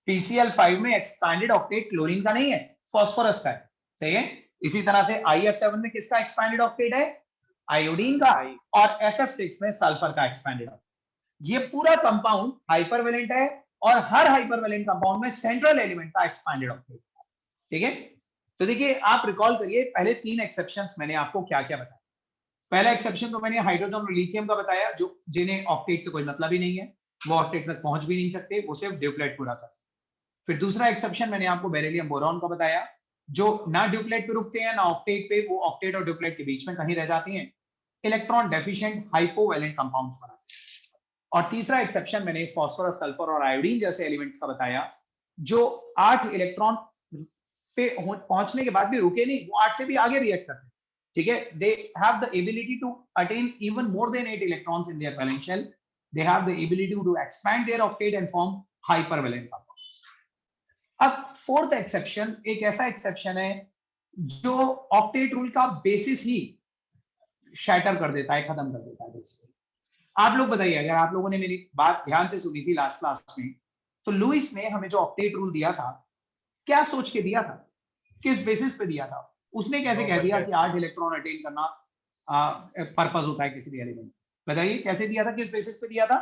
PCl5 में एक्सपैंडेड ऑक्टेट क्लोरीन का नहीं है, फास्फोरस का है, सही है। इसी तरह से IF7 में किसका एक्सपैंडेड ऑक्टेट है? आयोडीन का। और SF6 में सल्फर का एक्सपैंडेड ऑक्टेट। ये पूरा कंपाउंड हाइपरवैलेंट है और हर हाइपरवैलेंट कंपाउंड में सेंट्रल एलिमेंट का एक्सपैंडेड ऑक्टेट, ठीक है। तो देखिए आप रिकॉल करिए पहले 3 एक्सेप्शंस मैंने आपको क्या क्या बताया। पहला एक्सेप्शन तो मैंने हाइड्रोजन और लिथियम का बताया, जो जिन्हें ऑक्टेट से कोई मतलब ही नहीं है, वो ऑक्टेट तक पहुंच भी नहीं सकते, वो सिर्फ ड्यूप्लेट पूरा करते। फिर दूसरा एक्सेप्शन मैंने आपको बेरिलियम बोरॉन का बताया, जो ना ड्यूप्लेट पे रुकते हैं ना ऑक्टेट पे, वो ऑक्टेट और ड्यूप्लेट के बीच में कहीं रह जाती हैं, इलेक्ट्रॉन डेफिशिएंट हाइपोवैलेंट कंपाउंड्स बनाते हैं। और तीसरा एक्सेप्शन मैंने फास्फोरस, सल्फर और आयोडीन जैसे एलिमेंट्स का बताया, जो 8 इलेक्ट्रॉन पे पहुंचने के बाद भी रुके नहीं, वो 8 से भी आगे रिएक्ट करते हैं, ठीक है। They have the ability to attain even more than 8 electrons in their valence shell. They have the ability to expand their octet and form hypervalent compounds. अब फोर्थ एक्सेप्शन एक ऐसा एक्सेप्शन है जो ऑक्टेट रूल का basis ही shatter कर देता है, खत्म कर देता है बेसिकली। आप लोग बताइए, अगर आप लोगों ने मेरी बात ध्यान से सुनी थी लास्ट क्लास में, तो लुईस ने हमें जो ऑक्टेट रूल दिया था, क्या सोच के दिया था, किस बेसिस पे दिया था? उसने कैसे कह दिया कि 8 इलेक्ट्रॉन अटेन करना पर्पस होता है किसी भी एलिमेंट? बताइए कैसे दिया था, किस बेसिस पे दिया था?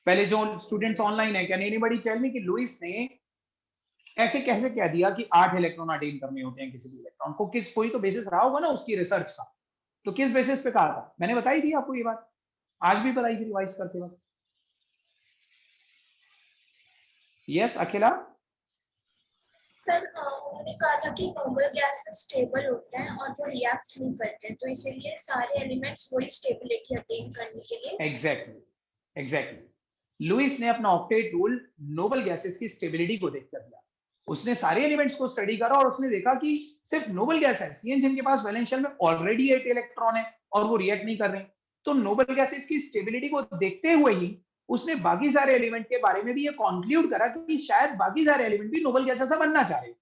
पहले जो स्टूडेंट्स ऑनलाइन है, कैन एनीबॉडी टेल मी कि लुईस ने ऐसे कैसे कह दिया कि 8 इलेक्ट्रॉन अटेन करने होते हैं किसी भी इलेक्ट्रॉन को? किस कोई तो बेसिस रहा होगा ना उसकी रिसर्च का, तो किस बेसिस पे कहा था? मैंने बताई थी आपको ये बात, आज भी बताई थी रिवाइज करते वक्त। यस अखिला? सर उन्होंने कहा था कि नोबल गैसेस स्टेबल होते हैं और वो रिएक्ट नहीं करते, तो इसीलिए सारे एलिमेंट्स वही स्टेबिलिटी अटेन करने के लिए। एग्जैक्टली लुईस ने अपना ऑक्टेट रूल नोबल गैसेस की स्टेबिलिटी को देखकर दिया। उसने सारे एलिमेंट्स को स्टडी करा और उसने देखा कि सिर्फ नोबल गैसेस जिनके पास वैलेंस शेल में ऑलरेडी 8 इलेक्ट्रॉन है और वो रिएक्ट नहीं कर रहे, तो नोबल गैसेस की स्टेबिलिटी को देखते हुए ही उसने बाकी सारे एलिमेंट के बारे में भी ये कंक्लूड करा कि शायद बाकी सारे एलिमेंट भी नोबल गैस ऐसा बनना चाह रहे।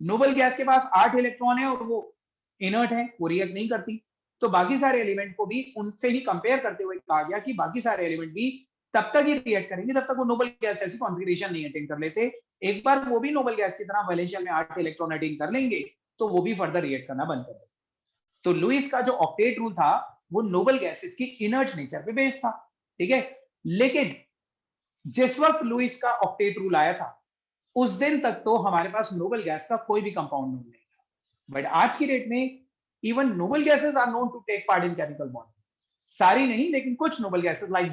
नोबल गैस के पास 8 इलेक्ट्रॉन है और वो इनर्ट है, वो रिएक्ट नहीं करती, तो बाकी सारे एलिमेंट को भी उनसे ही कंपेयर करते हुए कहा गया कि बाकी सारे एलिमेंट भी तब तक ही रिएक्ट करेंगे जब तक वो नोबल गैस जैसी कॉन्फ़िगरेशन नहीं अटेन कर लेते। एक बार वो भी नोबल गैस की तरह वैलेंस शेल में 8 इलेक्ट्रॉन अटेन कर लेंगे तो वो भी फर्दर रिएक्ट करना बंद कर देंगे। तो लुईस का जो ऑक्टेट रूल था वो नोबल गैसेस की इनर्ट नेचर पे बेस्ड था, ठीक है। लेकिन जिस वक्त लुईस का ऑक्टेट रूल आया था उस दिन तक तो हमारे पास नोबल गैस का कोई भी कंपाउंड नहीं था, बट आज की डेट में even noble gases are known to take part in chemical bond. सारी नहीं लेकिन कुछ नोबल गैसेस लाइक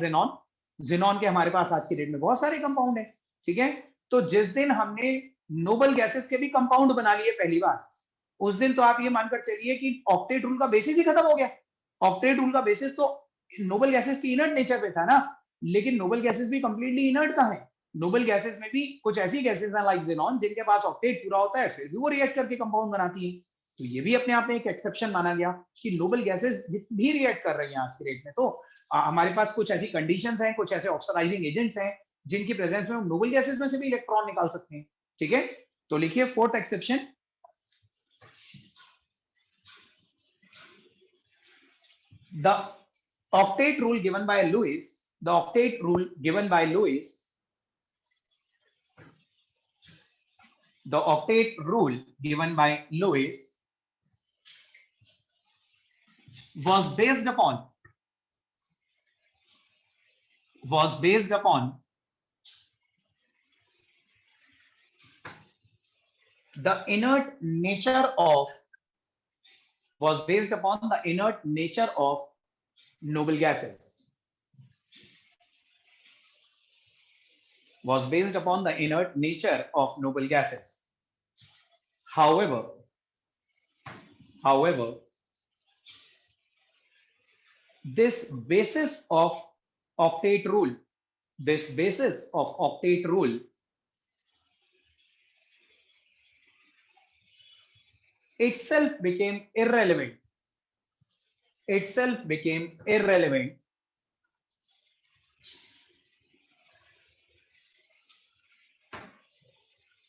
ज़ेनॉन के हमारे पास आज की डेट में बहुत सारे कंपाउंड है, ठीक है। तो जिस दिन हमने नोबल गैसेस के भी कंपाउंड बना लिए पहली बार, उस दिन तो आप ये मानकर चलिए कि ऑक्टेट रूल का बेसिस ही खत्म हो गया। ऑक्टेट रूल का बेसिस तो नोबल गैसेस की इनर्ट नेचर पे था ना, लेकिन नोबल गैसेस भी कंप्लीटली इनर्ट का है। नोबल गैसेस में भी कुछ ऐसी गैसेस हैं लाइक ज़ेनॉन जिनके पास ऑक्टेट पूरा होता है फिर भी वो रिएक्ट करके कंपाउंड बनाती है। तो ये भी अपने आप में एक एक्सेप्शन माना गया कि नोबल गैसेस भी रिएक्ट कर रही हैं आज के डेट में। तो हमारे पास कुछ ऐसी कंडीशंस हैं, कुछ ऐसे ऑक्सीडाइजिंग एजेंट्स हैं जिनकी प्रेजेंस में हम नोबल गैसेस में से भी इलेक्ट्रॉन निकाल सकते हैं, ठीक है। तो लिखिए fourth exception, the octet rule given by Lewis, the octet rule given by Lewis, the octet rule given by Lewis was based upon the inert nature of noble gases. was based upon the inert nature of noble gases. However, this basis of octet rule itself became irrelevant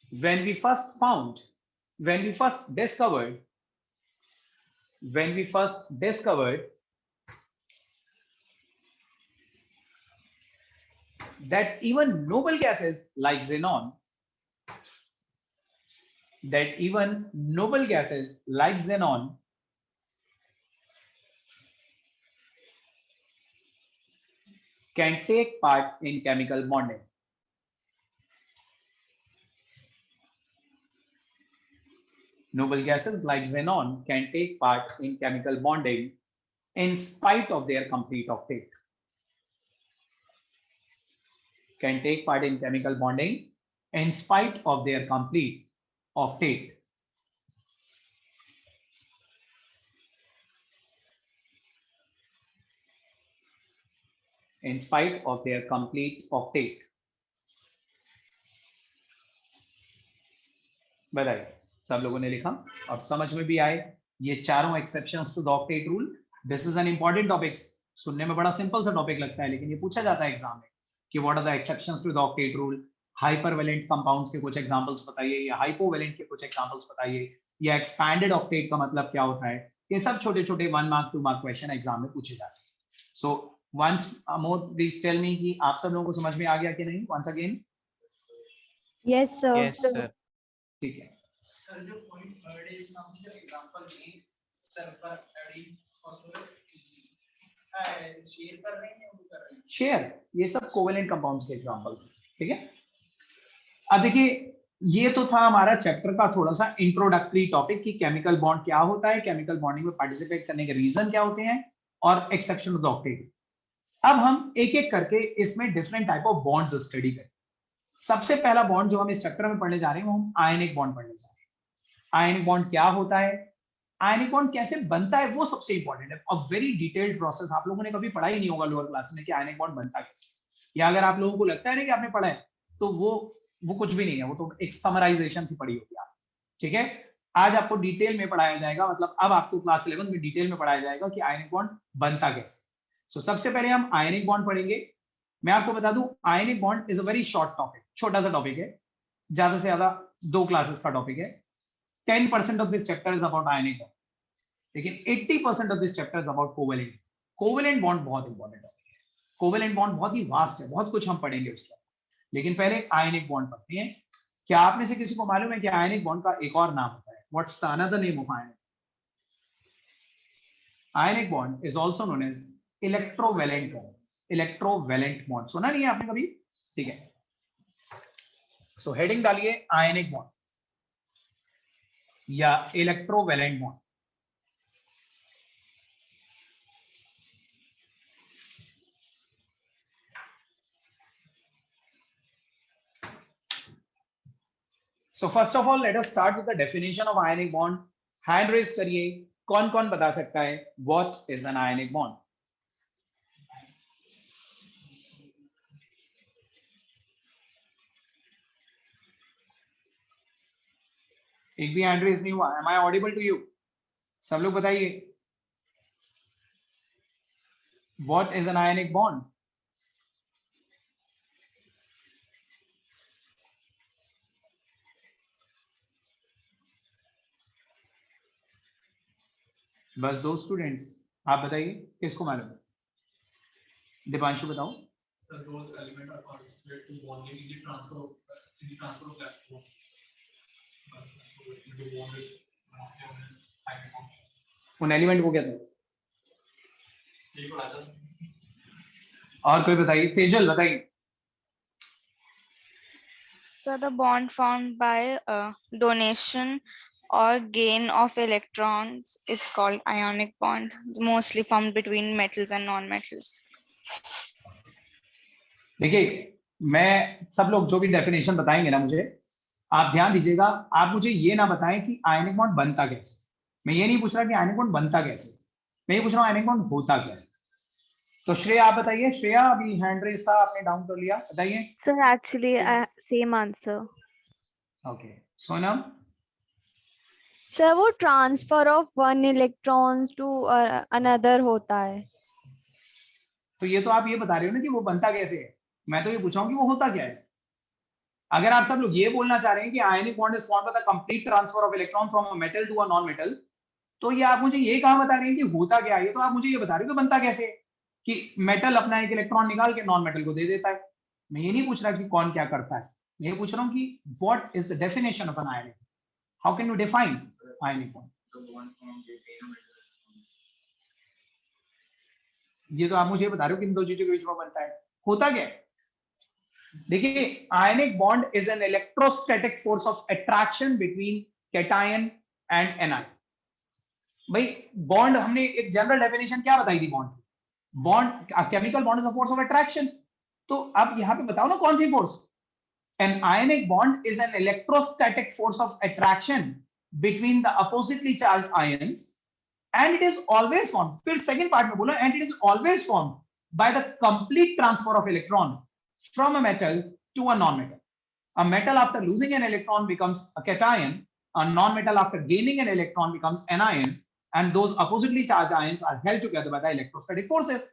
when we first discovered that even noble gases like xenon can take part in chemical bonding. Noble gases like xenon can take part in chemical bonding in spite of their complete octet. Can take part in chemical bonding in spite of their complete octet. In spite of their complete octet. बताइए, सब लोगों ने लिखा और समझ में भी आए ये चारों exceptions to the octet rule. This is an important topic. सुनने में बड़ा सिंपल सा टॉपिक लगता है, लेकिन ये पूछा जाता है एग्जाम में कि what are the exceptions to the octet rule. Hypervalent compounds के कुछ एग्जांपल्स बताइए, या हाइपोवेलेंट के कुछ एग्जांपल्स बताइए, या एक्सपैंडेड ऑक्टेट का मतलब क्या होता है. ये सब छोटे छोटे 1 मार्क 2 मार्क क्वेश्चन एग्जाम में पूछे जाते हैं. सो once more please tell me कि आप सब लोगों को समझ में आ गया कि नहीं. once again. Yes, sir. Yes, sir. ठीक है. सर जो पॉइंट थर्ड है इसमें हमने जो एग्जांपल दिए सल्फर एडिन फास्फोरस शेयर कर रहे हैं वो कर रहे हैं शेयर, ये सब कोवेलेंट कंपाउंड्स के एग्जांपल्स. ठीक है. अब देखिए, ये तो था हमारा चैप्टर का थोड़ा सा इंट्रोडक्टरी टॉपिक कि केमिकल बॉन्ड क्या होता है, केमिकल बॉन्डिंग में पार्टिसिपेट करने के रीजन क्या होते हैं और एक्सेप्शन ऑफ द ऑक्टेट. अब हम एक एक करके इसमें different type of bonds study करें. सबसे पहला बॉन्ड जो हम इस चैप्टर में पढ़ने जा रहे हैं वो हम आयनिक बॉन्ड पढ़ने जा रहे हैं. आयनिक बॉन्ड क्या होता है, आयनिक बॉन्ड कैसे बनता है, वो सबसे इंपॉर्टेंट है. A very detailed process. आप लोगों ने कभी पढ़ा ही नहीं होगा लोअर क्लास में कि आयनिक बॉन्ड बनता कैसे, या अगर आप लोगों को लगता है ना कि आपने पढ़ा है तो वो कुछ भी नहीं है, वो तो एक समराइजेशन सी पढ़ी होगी आप. ठीक है. आज आपको डिटेल में पढ़ाया जाएगा, मतलब अब आपको क्लास 11 में डिटेल में पढ़ाया जाएगा कि आयनिक बॉन्ड बनता कैसे. सबसे पहले हम आयनिक बॉन्ड पढ़ेंगे. मैं आपको बता दूं, आयनिक bond is a very short topic, छोटा सा टॉपिक है, ज्यादा से ज्यादा 2 क्लासेस का टॉपिक है. 10% of this chapter is about ionic bond, लेकिन 80% of this chapter is about covalent. Covalent bond बहुत इंपॉर्टेंट टॉपिक है. कोवेलेंट बॉन्ड बहुत ही वास्ट है, बहुत कुछ हम पढ़ेंगे उसके, लेकिन पहले आयनिक बॉन्ड पढ़ते हैं. क्या आप में से किसी को मालूम है कि आयनिक बॉन्ड का एक और नाम होता है? What's the another name of ionic? Ionic bond is also known as electrovalent bond. Electrovalent bond सुना नहीं है आपने कभी? ठीक है. सो हेडिंग डालिए आयनिक बॉन्ड या electrovalent bond. So first of all, let us start with the definition of ionic bond. Hand raise करिए, कौन कौन बता सकता है what is an ionic bond? एक भी हैंड रेज नहीं हुआ. Am I audible to you? सब लोग बताइए. What is an ionic bond? बस 2 स्टूडेंट्स. आप बताइए किसको मालूम है? दीपांशु बताओ. Sir those element are constituted to bonding in the transfer of electron into bonded ionic bond. उन एलिमेंट को कहते हैं. ये पढ़ा था. और कोई बताइए. तेजल बताइए. So the bond formed by donation or gain of electrons is called ionic bond, mostly formed between metals and non-metals. देखिए, मैं सब लोग जो भी डेफिनेशन बताएंगे ना मुझे, आप ध्यान दीजिएगा, आप मुझे ये ना बताएं कि आयनिक बॉन्ड बनता कैसे। मैं ये नहीं पूछ रहा कि आयनिक बॉन्ड बनता कैसे, मैं ये पूछ रहा हूँ आयनिक बॉन्ड होता क्या है। तो श्रेया आप बताइए। श्रेया अभी हैंड रेज था, आपने डाउन कर लिया, बताइए। Sir, actually, same answer. Okay Sonam. Sir वो transfer of one electron to another होता है। तो ये तो आप ये बता रहे हो ना कि वो बनता कैसे है, मैं तो ये पूछ रहा हूँ कि वो होता क्या है। अगर आप सब लोग ये बोलना चाह रहे हैं कि ionic bond is formed by the complete transfer of electron from a metal to a non metal, तो ये आप मुझे ये कहां बता रहे हैं कि होता क्या है, ये तो आप मुझे ये बता रहे हो कि बनता कैसे है, कि मेटल अपना एक इलेक्ट्रॉन निकाल के नॉन मेटल को दे देता है। मैं ये नहीं पूछ रहा कि कौन क्या करता है, मैं ये पूछ रहा हूँ कि what is the definition of an ionic, how can you define ionic bond. ये तो आप मुझे बता रहे हो कि इन दो चीजों के बीच में बनता है, होता क्या है। देखिए ionic bond is an electrostatic force of attraction between cation and anion. भाई बॉन्ड हमने एक जनरल डेफिनेशन क्या बताई थी, bond chemical bond is a force of attraction. तो अब यहां पे बताओ ना कौन सी force. An ionic bond is an electrostatic force of attraction between the oppositely charged ions and it is always formed, फिर सेकंड पार्ट में बोला and it is always formed by the complete transfer of electron from a metal to a non-metal. A metal after losing an electron becomes a cation, a non-metal after gaining an electron becomes an ion, and those oppositely charged ions are held together by the electrostatic forces.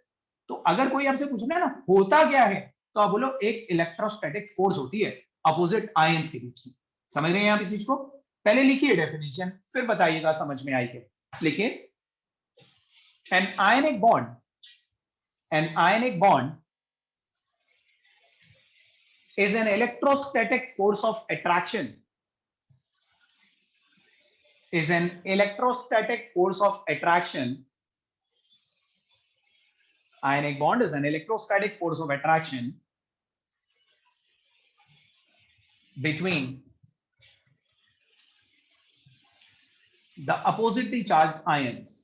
तो अगर कोई आपसे पूछना है ना होता क्या है, तो आप बोलो एक इलेक्ट्रोस्टैटिक फोर्स होती है अपोजिट आयंस के बीच में। समझ रहे हैं आप इस चीज को, पहले लिखिए डेफिनेशन फिर बताइएगा समझ में आई के। लिखिए an ionic bond is an electrostatic force of attraction, is an electrostatic force of attraction. Ionic bond is an electrostatic force of attraction between the oppositely charged ions.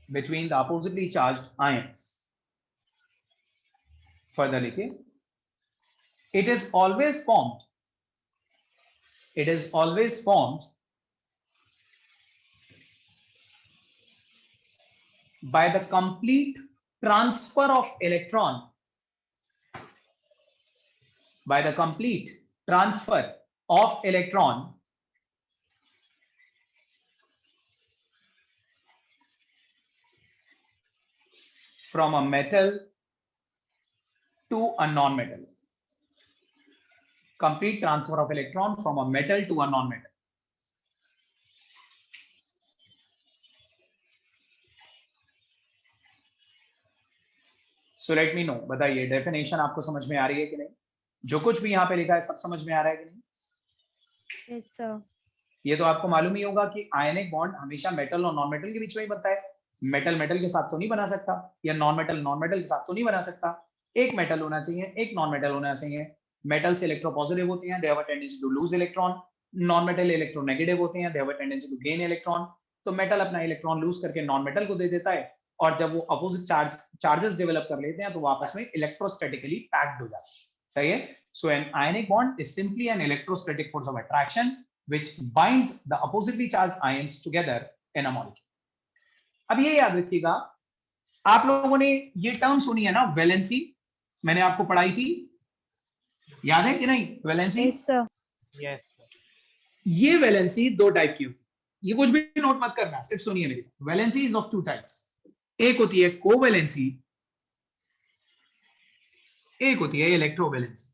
Between the oppositely charged ions. Further लिखिए, it is always formed by the complete transfer of electron from a metal to a non-metal. Complete transfer of electron from a metal to a non-metal. So let me know, बताइए definition आपको समझ में आ रही है कि नहीं, जो कुछ भी यहाँ पे लिखा है सब समझ में आ रहा है कि नहीं। Yes sir. ये तो आपको मालूम ही होगा कि आयनिक बॉन्ड हमेशा मेटल और नॉन मेटल के बीच में ही बनता है, मेटल मेटल के साथ तो नहीं बना सकता, या नॉन मेटल के साथ तो नहीं बना सकता। एक मेटल होना चाहिए, एक नॉन मेटल होना चाहिए। मेटल से इलेक्ट्रोपॉजिटिव होते हैं, they have a tendency to lose electron. Non metal electronegative होते हैं, they have a tendency to gain electron. तो मेटल अपना इलेक्ट्रॉन लूज करके नॉन मेटल को दे देता है, और जब वो अपोजिट चार्जेस डेवलप कर लेते हैं तो वो आपस में इलेक्ट्रोस्टैटिकली पैक्ड हो जाते हैं। सही है। So an ionic bond is simply an electrostatic force of attraction which binds the oppositely charged ions together in a molecule. अब ये याद रखिएगा, आप लोगों ने ये टर्म सुनी है ना वैलेंसी, मैंने आपको पढ़ाई थी, याद है कि नहीं वैलेंसी। Yes sir. Yes. ये वैलेंसी दो टाइप की होती है, ये कुछ भी नोट मत करना, सिर्फ सुनिए मेरी। Valency is of two types, एक होती है कोवैलेंसी, एक होती है इलेक्ट्रोवैलेंसी।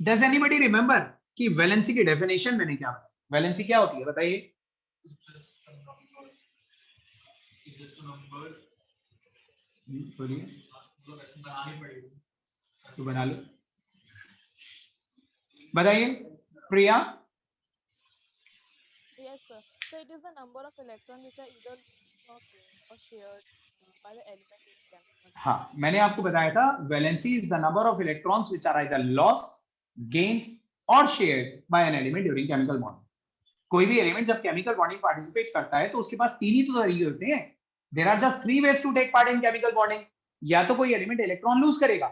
Does anybody remember कि वैलेंसी की डेफिनेशन मैंने क्या, वैलेंसी क्या होती है बताइए। बोलिए, तो बना लो, बताइए प्रिया। Yes, sir. So it is the number of electrons which are either gained or shared by the element in chemical. हाँ, मैंने आपको बताया था valency is the number of electrons which are either lost, gained or shared by an element during chemical bond. कोई भी element जब chemical bonding participate करता है तो उसके पास तीन ही तो तरीके होते हैं. There are just three ways to take part in chemical bonding. या तो कोई एलिमेंट इलेक्ट्रॉन लूज करेगा,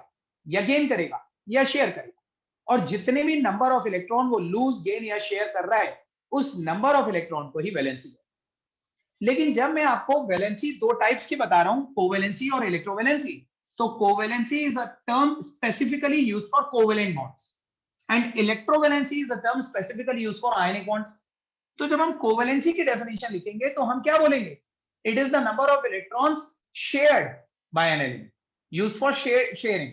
या गेन करेगा, या शेयर करेगा. और जितने भी नंबर ऑफ इलेक्ट्रॉन वो लूज, गेन या शेयर कर रहा है, उस नंबर ऑफ इलेक्ट्रॉन को ही वैलेंसी है. लेकिन जब मैं आपको वैलेंसी दो टाइप्स की बता रहा हूं, कोवैलेंसी और इलेक्ट्रोवैलेंसी, तो covalency is a term specifically used for covalent bonds and electrovalency is a term specifically used for ionic bonds. तो जब हम कोवैलेंसी की डेफिनेशन लिखेंगे तो हम क्या बोलेंगे? It is the number of electrons shared by an element, used for sharing.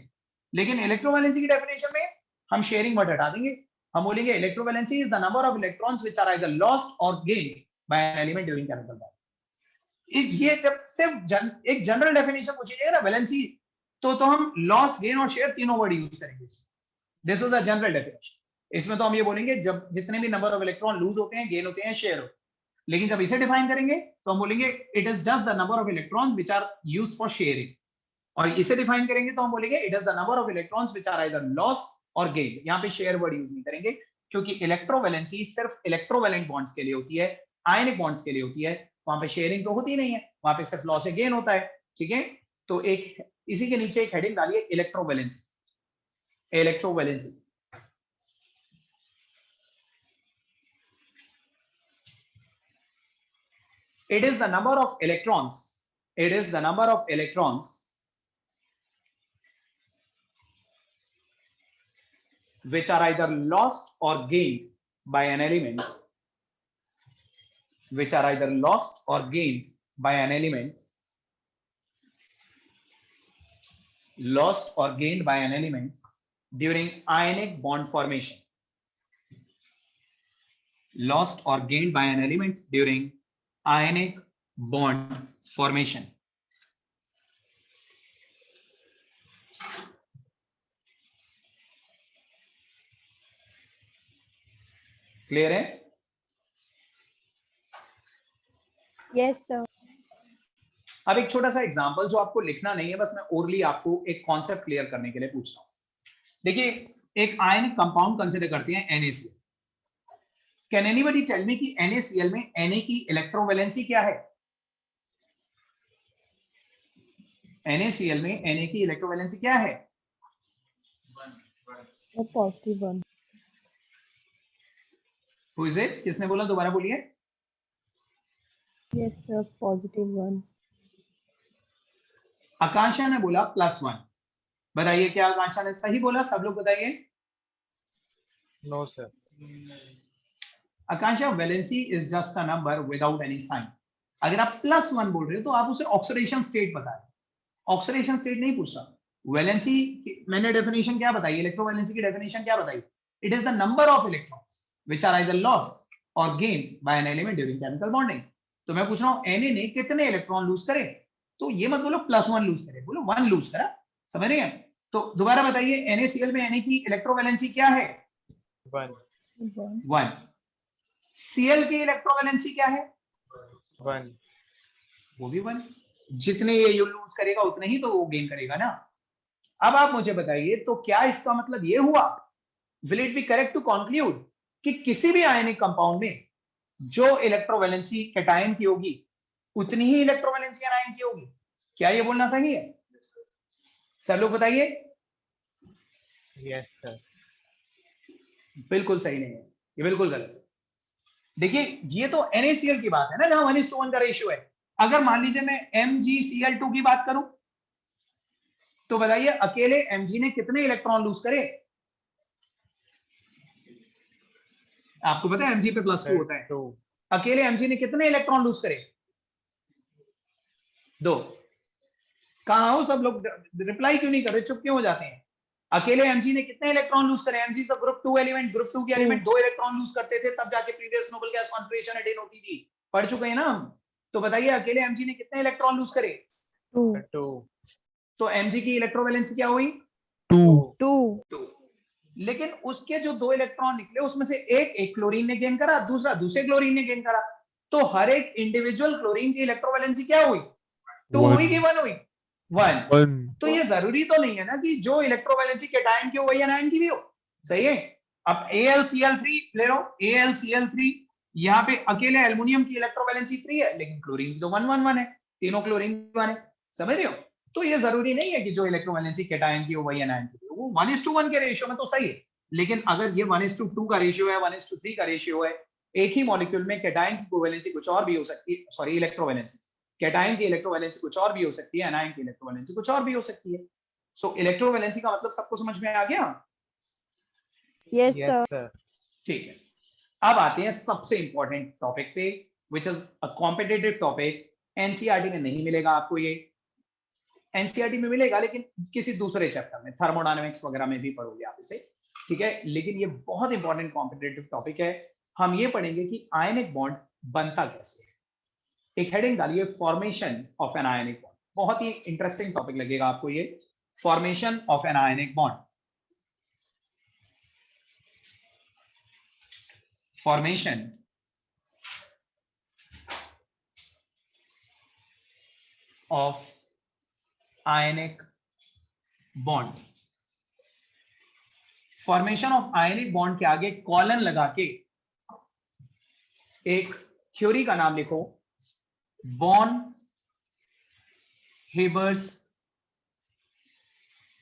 लेकिन इलेक्ट्रोवैलेंसी की डेफिनेशन में हम शेयरिंग वर्ड हटा देंगे. हम बोलेंगे electrovalency is the number of electrons which are either lost और gained by an element during chemical bond. ये जब सिर्फ एक जनरल डेफिनेशन पूछी जाएगी ना वैलेंसी, तो हम लॉस, गेन और शेयर तीनों वर्ड यूज करेंगे. This is a general definition. इसमें तो हम ये बोलेंगे जब जितने भी नंबर ऑफ इलेक्ट्रॉन लूज होते हैं, गेन होते हैं, शेयर होते हैं. लेकिन जब इसे डिफाइन करेंगे तो हम बोलेंगे it is just the number of electrons which are used for sharing. और इसे डिफाइन करेंगे तो हम बोलेंगे it is the number of electrons which are either lost और गेन. यहाँ पे शेयर वर्ड यूज नहीं करेंगे, क्योंकि इलेक्ट्रोवैलेंसी सिर्फ इलेक्ट्रोवैलेंट बॉन्ड्स के लिए होती है, आयनिक बॉन्ड्स के लिए होती है. वहां पे शेयरिंग तो होती नहीं है, वहां पे सिर्फ लॉस से गेन होता है. ठीक है, तो एक इसी के नीचे एक हेडिंग डालिए, electrovalency. Electrovalency it is the number of electrons, it is the number of electrons which are either lost or gained by an element, which are either lost or gained by an element, lost or gained by an element during ionic bond formation, lost or gained by an element during ionic bond formation. Clear है? Yes sir. अब एक छोटा सा example जो आपको लिखना नहीं है, बस मैं ओरली आपको एक कॉन्सेप्ट क्लियर करने के लिए पूछ रहा हूं. देखिए, एक आयनिक कंपाउंड कंसीडर करते हैं NaCl. Can anybody tell me कि NaCl में Na की इलेक्ट्रोवैलेंसी क्या है? NaCl में Na की इलेक्ट्रोवैलेंसी क्या है? पॉजिटिव 1. Who is it? किसने बोला? दोबारा बोलिए. Yes sir, positive 1. आकांक्षा ने बोला +1. बताइए क्या आकांक्षा ने सही बोला? सब लोग बताइए. No sir. Akanksha, valency is just a number without any sign. अगर आप +1 बोल रहे हो तो आप उसे ऑक्सीडेशन स्टेट बताएं. ऑक्सीडेशन स्टेट नहीं पूछ रहा. वैलेंसी मैंने डेफिनेशन क्या बताई? इलेक्ट्रोवैलेंसी की डेफिनेशन क्या बताई? It is the number of electrons which are either lost और gain by an element during chemical bonding. तो मैं पूछ रहा हूं Na ने कितने इलेक्ट्रॉन लूज करे? तो ये मत बोलो +1 लूज करे, बोलो 1 लूज करा. समझ रहे हैं? तो दोबारा बताइए, NaCl में Na की इलेक्ट्रोवैलेंसी क्या है? 1. Cl की इलेक्ट्रोवैलेंसी क्या है? 1. वो भी 1. जितने ये लूज करेगा उतने ही तो वो गेन करेगा ना. अब आप मुझे बताइए, तो क्या इसका मतलब ये हुआ, will it be correct to conclude कि किसी भी आयनिक कंपाउंड में जो इलेक्ट्रोवैलेंसी कैटायन की होगी उतनी ही इलेक्ट्रोवैलेंसी एनायन की होगी? क्या ये बोलना सही है? सब लोग बताइए. Yes sir. बिल्कुल सही नहीं है, ये बिल्कुल गलत है. देखिए, ये तो NaCl की बात है ना, जहां 1:1 का रेशियो है. अगर मान लीजिए मैं MgCl2 की बात करूं, तो बताइए अकेले Mg ने कितने इलेक्ट्रॉन लूज करे? आपको पता है Mg पे +2 होता है. 2. अकेले Mg ने कितने इलेक्ट्रॉन लूज करे? 2. कहां हो सब लोग? रिप्लाई क्यों नहीं कर रहे? चुप क्यों हो जाते हैं? अकेले Mg ने कितने इलेक्ट्रॉन लूज करे? Mg सब ग्रुप 2 एलिमेंट, ग्रुप 2 के एलिमेंट 2 इलेक्ट्रॉन लूज करते थे, तब जाके previous Nobel gas configuration attain होती थी. पढ़ चुके हैं ना हम. तो बताइए अकेले Mg ने कितने इलेक्ट्रॉन लूज करे? 2. तो Mg की इलेक्ट्रोवैलेंसी क्या हुई? 2. लेकिन उसके जो 2 इलेक्ट्रॉन निकले उसमें से एक क्लोरीन ने गेन करा, दूसरा दूसरे क्लोरीन ने गेन करा. तो हर एक इंडिविजुअल क्लोरीन की इलेक्ट्रोवैलेंसी क्या हुई? 2 हुई कि 1 हुई? 1. तो ये जरूरी तो नहीं है ना कि जो इलेक्ट्रोवैलेंसी कैटायन की हो वही एनायन की भी हो. सही है? अब AlCl3 ले लो. AlCl3 यहाँ पे अकेले एल्युमिनियम की इलेक्ट्रोवैलेंसी 3 है, लेकिन क्लोरीन की तो 111 है, तीनों क्लोरीन 1 है, समझ रहे हो? तो ये जरूरी नहीं है कि जो इलेक्ट्रोवैलेंसी कैटायन की हो वही एनायन की हो, वो 1:1 के रेशियो में तो सही है, लेकिन अगर ये 1:2 का रेशियो है, 1:3 का रेशियो है, एक ही मॉलिक्यूल में कैटायन की कोवैलेंसी कुछ और भी हो सकती है, सॉरी इलेक्ट्रोवैलेंसी, कैटायन की इलेक्ट्रोवैलेंसी कुछ और भी हो सकती है, एनायन की इलेक्ट्रोवैलेंसी कुछ और भी हो सकती है। सो इलेक्ट्रोवैलेंसी का मतलब सबको समझ में आ गया? Yes, Yes, sir. sir. ठीक है, अब आते हैं सबसे इंपॉर्टेंट टॉपिक पे, which is a competitive topic. NCERT में नहीं मिलेगा आपको ये, एनसीईआरटी में मिलेगा लेकिन किसी दूसरे चैप्टर में, थर्मोडायनेमिक्स वगैरह में भी पढ़ोगे आप इसे, ठीक है? लेकिन ये बहुत इंपॉर्टेंट कॉम्पिटिटिव टॉपिक है। हम ये पढ़ेंगे कि आयनिक बॉन्ड बनता कैसे है। एक हेडिंग डालिए, formation of an ionic bond. बहुत ही इंटरेस्टिंग टॉपिक लगेगा आपको ये, formation of an ionic bond. Formation of ionic bond. Formation of ionic bond के आगे कॉलन लगा के एक थ्योरी का नाम लिखो, Born Haber's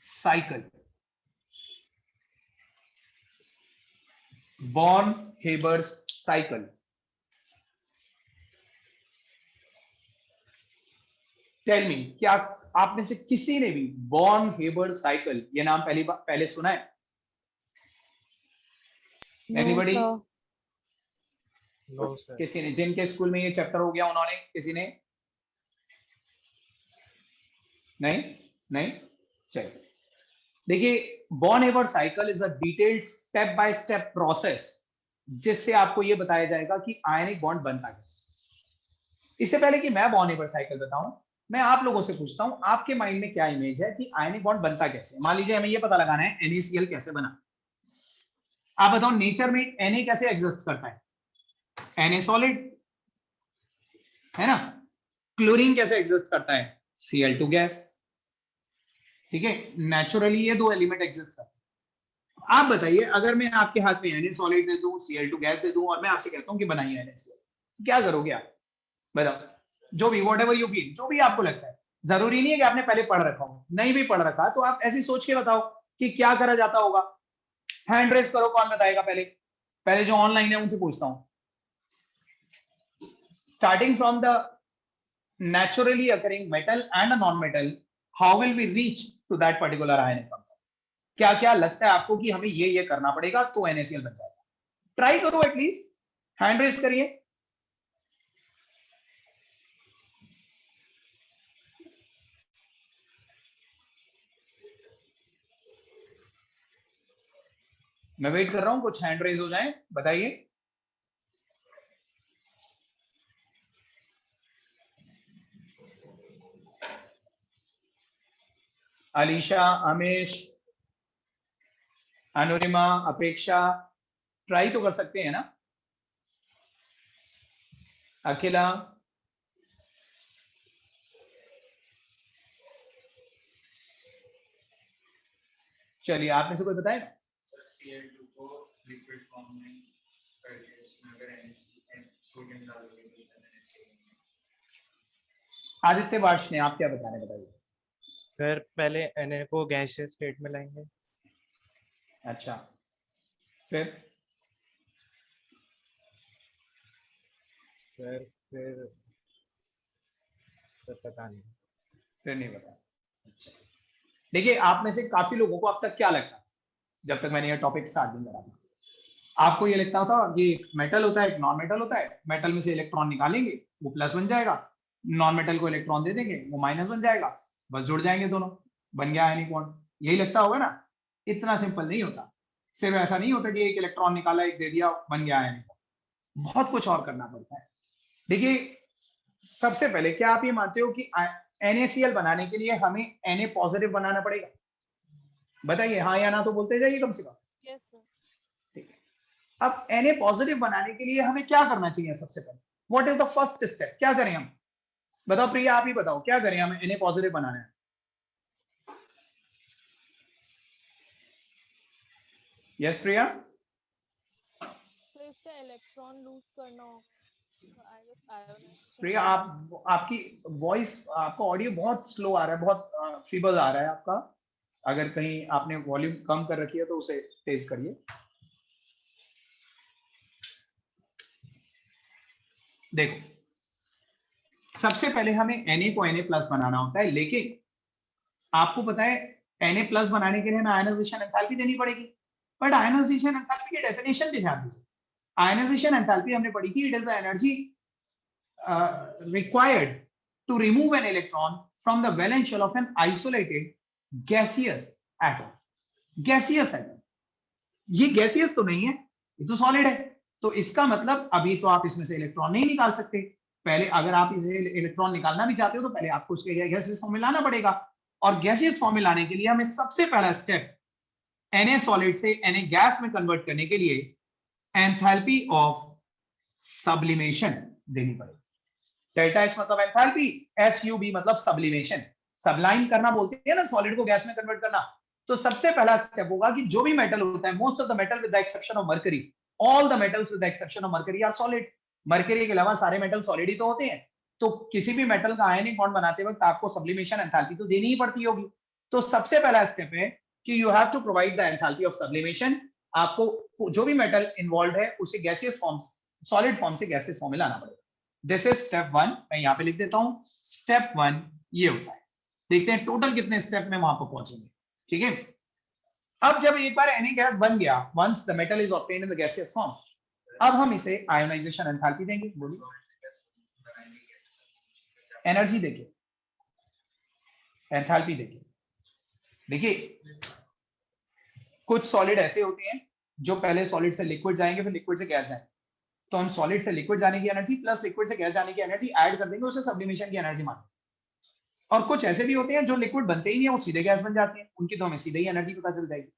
cycle. Born Haber's cycle. Tell me, क्या आप में से किसी ने भी बॉन हेबर्स साइकिल ये नाम पहले सुना है? No, Anybody? sir. No, sir. किसी ने, जिनके स्कूल में ये चैप्टर हो गया उन्होंने, किसी ने? नहीं नहीं, चलिए देखिए, Born Haber cycle is a detailed step by step process जिससे आपको ये बताया जाएगा कि आयनिक बॉन्ड बनता कैसे। इससे पहले कि मैं बॉन हेबर साइकिल बताऊं, मैं आप लोगों से पूछता हूं, आपके माइंड में क्या इमेज है कि आयनिक बॉन्ड बनता कैसे? मान लीजिए हमें ये पता लगाना है NaCl कैसे बना, आप बताओ नेचर में Na कैसे एग्जिस्ट करता है? Na सॉलिड है ना। क्लोरीन कैसे एग्जिस्ट करता है? Cl2 गैस, ठीक है। नेचुरली ये दो एलिमेंट एग्जिस्ट करते हैं। आप बताइए, अगर मैं आपके हाथ में Na सॉलिड दे दूं, Cl2 गैस दे दूं और मैं आपसे कहता हूं कि बनाइए NaCl, क्या करोगे आप? बताओ, जो भी, वॉट एवर यू फील, जो भी आपको लगता है। जरूरी नहीं है कि आपने पहले पढ़ रखा हो, नहीं भी पढ़ रखा तो आप ऐसी सोच के बताओ कि क्या करा जाता होगा। हैंड रेस करो, कौन बताएगा? पहले पहले जो ऑनलाइन है उनसे पूछता हूं। Starting from the naturally occurring metal and a non-metal, how will we reach to that particular ionic compound? क्या क्या लगता है आपको कि हमें ये करना पड़ेगा तो NaCl बन जाएगा? ट्राई करो, एटलीस्ट हैंड रेस करिए। मैं वेट कर रहा हूं, कुछ हैंड रेस हो जाए, बताइए। अलीशा, अमेश, अनुरिमा, अपेक्षा, ट्राई तो कर सकते हैं ना? अखिला, चलिए आप में से कोई बताएगा? Cl2 को लिक्विड फॉर्म में करके उसमें अगर सोडियम डालोगे तो NaCl आदित्य, वार्ष ने, आप क्या बता रहे हैं, बताइए। सर पहले Na को गैसियस स्टेट में लाएंगे। अच्छा, फिर? सर फिर पता नहीं। फिर नहीं बता। अच्छा, देखिए, आप में से काफी लोगों को अब तक क्या लगता था जब तक मैंने ये टॉपिक स्टार्ट नहीं करा था? आपको ये लगता था कि मेटल होता है, एक नॉन मेटल होता है, मेटल में से इलेक्ट्रॉन निकालेंगे वो प्लस बन जाएगा, नॉन मेटल को इलेक्ट्रॉन दे देंगे वो माइनस बन जाएगा, बस जुड़ जाएंगे दोनों, बन गया आयनिक बॉन्ड। यही लगता होगा ना? इतना सिंपल नहीं होता। सिर्फ ऐसा नहीं होता कि एक इलेक्ट्रॉन निकाला, एक दे दिया, बन गया आयनिक बॉन्ड। बहुत कुछ और करना पड़ता है। देखिए, सबसे पहले क्या आप ये मानते हो कि NaCl बनाने के लिए हमें Na पॉजिटिव बनाना पड़ेगा? बताइए, हाँ या ना तो बोलते जाइए कम से कम। Yes, sir. ठीक है, अब Na पॉजिटिव बनाने के लिए हमें क्या करना चाहिए? सबसे पहले what is the first step? क्या करें हम? बताओ प्रिया, आप ही बताओ, क्या करें हमें Na पॉजिटिव बनाना है? यस प्रिया? So इससे इलेक्ट्रॉन लूज करना होगा, आई गेस आयोनाइजेशन। प्रिया, आपकी वॉइस, आपका ऑडियो बहुत स्लो आ रहा है, बहुत फीबल आ रहा है आपका। अगर कहीं आपने वॉल्यूम कम कर रखी है तो उसे तेज करिए। देखो, सबसे पहले हमें Na को Na+ बनाना होता है, लेकिन आपको पता है Na+ बनाने के लिए हमें आयनाइजेशन एंथैल्पी देनी पड़ेगी। बट आयनाइजेशन एंथैल्पी की डेफिनेशन भी ध्यान दीजिए। आयनाइजेशन एंथैल्पी हमने पढ़ी थी, it is the energy required to remove an electron from the valence shell of an isolated gaseous atom. Gaseous atom, ये gaseous तो नहीं है, ये तो solid है। तो इसका मतलब अभी तो आप इसमें से इलेक्ट्रॉन नहीं निकाल सकते। पहले अगर आप इसे इलेक्ट्रॉन निकालना भी चाहते हो तो पहले आपको उसके गैसियस फॉर्म में लाना पड़ेगा, और गैसियस फॉर्म में लाने के लिए हमें सबसे पहला स्टेप Na सॉलिड से Na गैस में कन्वर्ट करने के लिए एंथैल्पी ऑफ सब्लिमेशन देनी पड़ेगी। डेल्टा H मतलब एंथैल्पी, SUB मतलब सब्लिमेशन, सबलाइन करना बोलते हैं ना, सॉलिड को गैस में कन्वर्ट करना। तो सबसे पहला स्टेप होगा कि जो भी मेटल होता है, most of the metal with the exception of mercury, all the metals with the exception of mercury are solid. Mercury के अलावा सारे मेटल सॉलिड ही तो होते हैं। तो किसी भी मेटल का आयनिक बॉन्ड बनाते वक्त आपको सब्लिमेशन एंथैल्पी तो देनी ही पड़ती होगी। तो सबसे पहला स्टेप है कि you have to provide the enthalpy of sublimation. आपको जो भी मेटल इन्वॉल्व है उसे गैसियस फॉर्म, सॉलिड फॉर्म से गैसियस फॉर्म में लाना पड़ेगा। This is step 1। मैं यहां पे लिख देता हूं स्टेप 1 ये होता है। देखते हैं टोटल कितने स्टेप में वहां पर पहुंचेंगे। ठीक है, अब जब एक बार Na गैस बन गया, once the metal is obtained in the gaseous form, अब हम इसे आयोनाइजेशन एंथैल्पी देंगे। बोलिए, एनर्जी देखिए, एंथैल्पी देखिए। देखिए, कुछ सॉलिड ऐसे होते हैं जो पहले सॉलिड से लिक्विड जाएंगे, फिर लिक्विड से गैस जाएंगे। तो हम सॉलिड से लिक्विड जाने की एनर्जी प्लस लिक्विड से गैस जाने की एनर्जी ऐड कर देंगे, उसे सब्लिमेशन की एनर्जी मानेंगे। और कुछ ऐसे भी होते हैं जो लिक्विड बनते ही नहीं है, वो सीधे गैस बन जाते हैं, उनकी तो हमें सीधे ही एनर्जी पता चल जाएगी।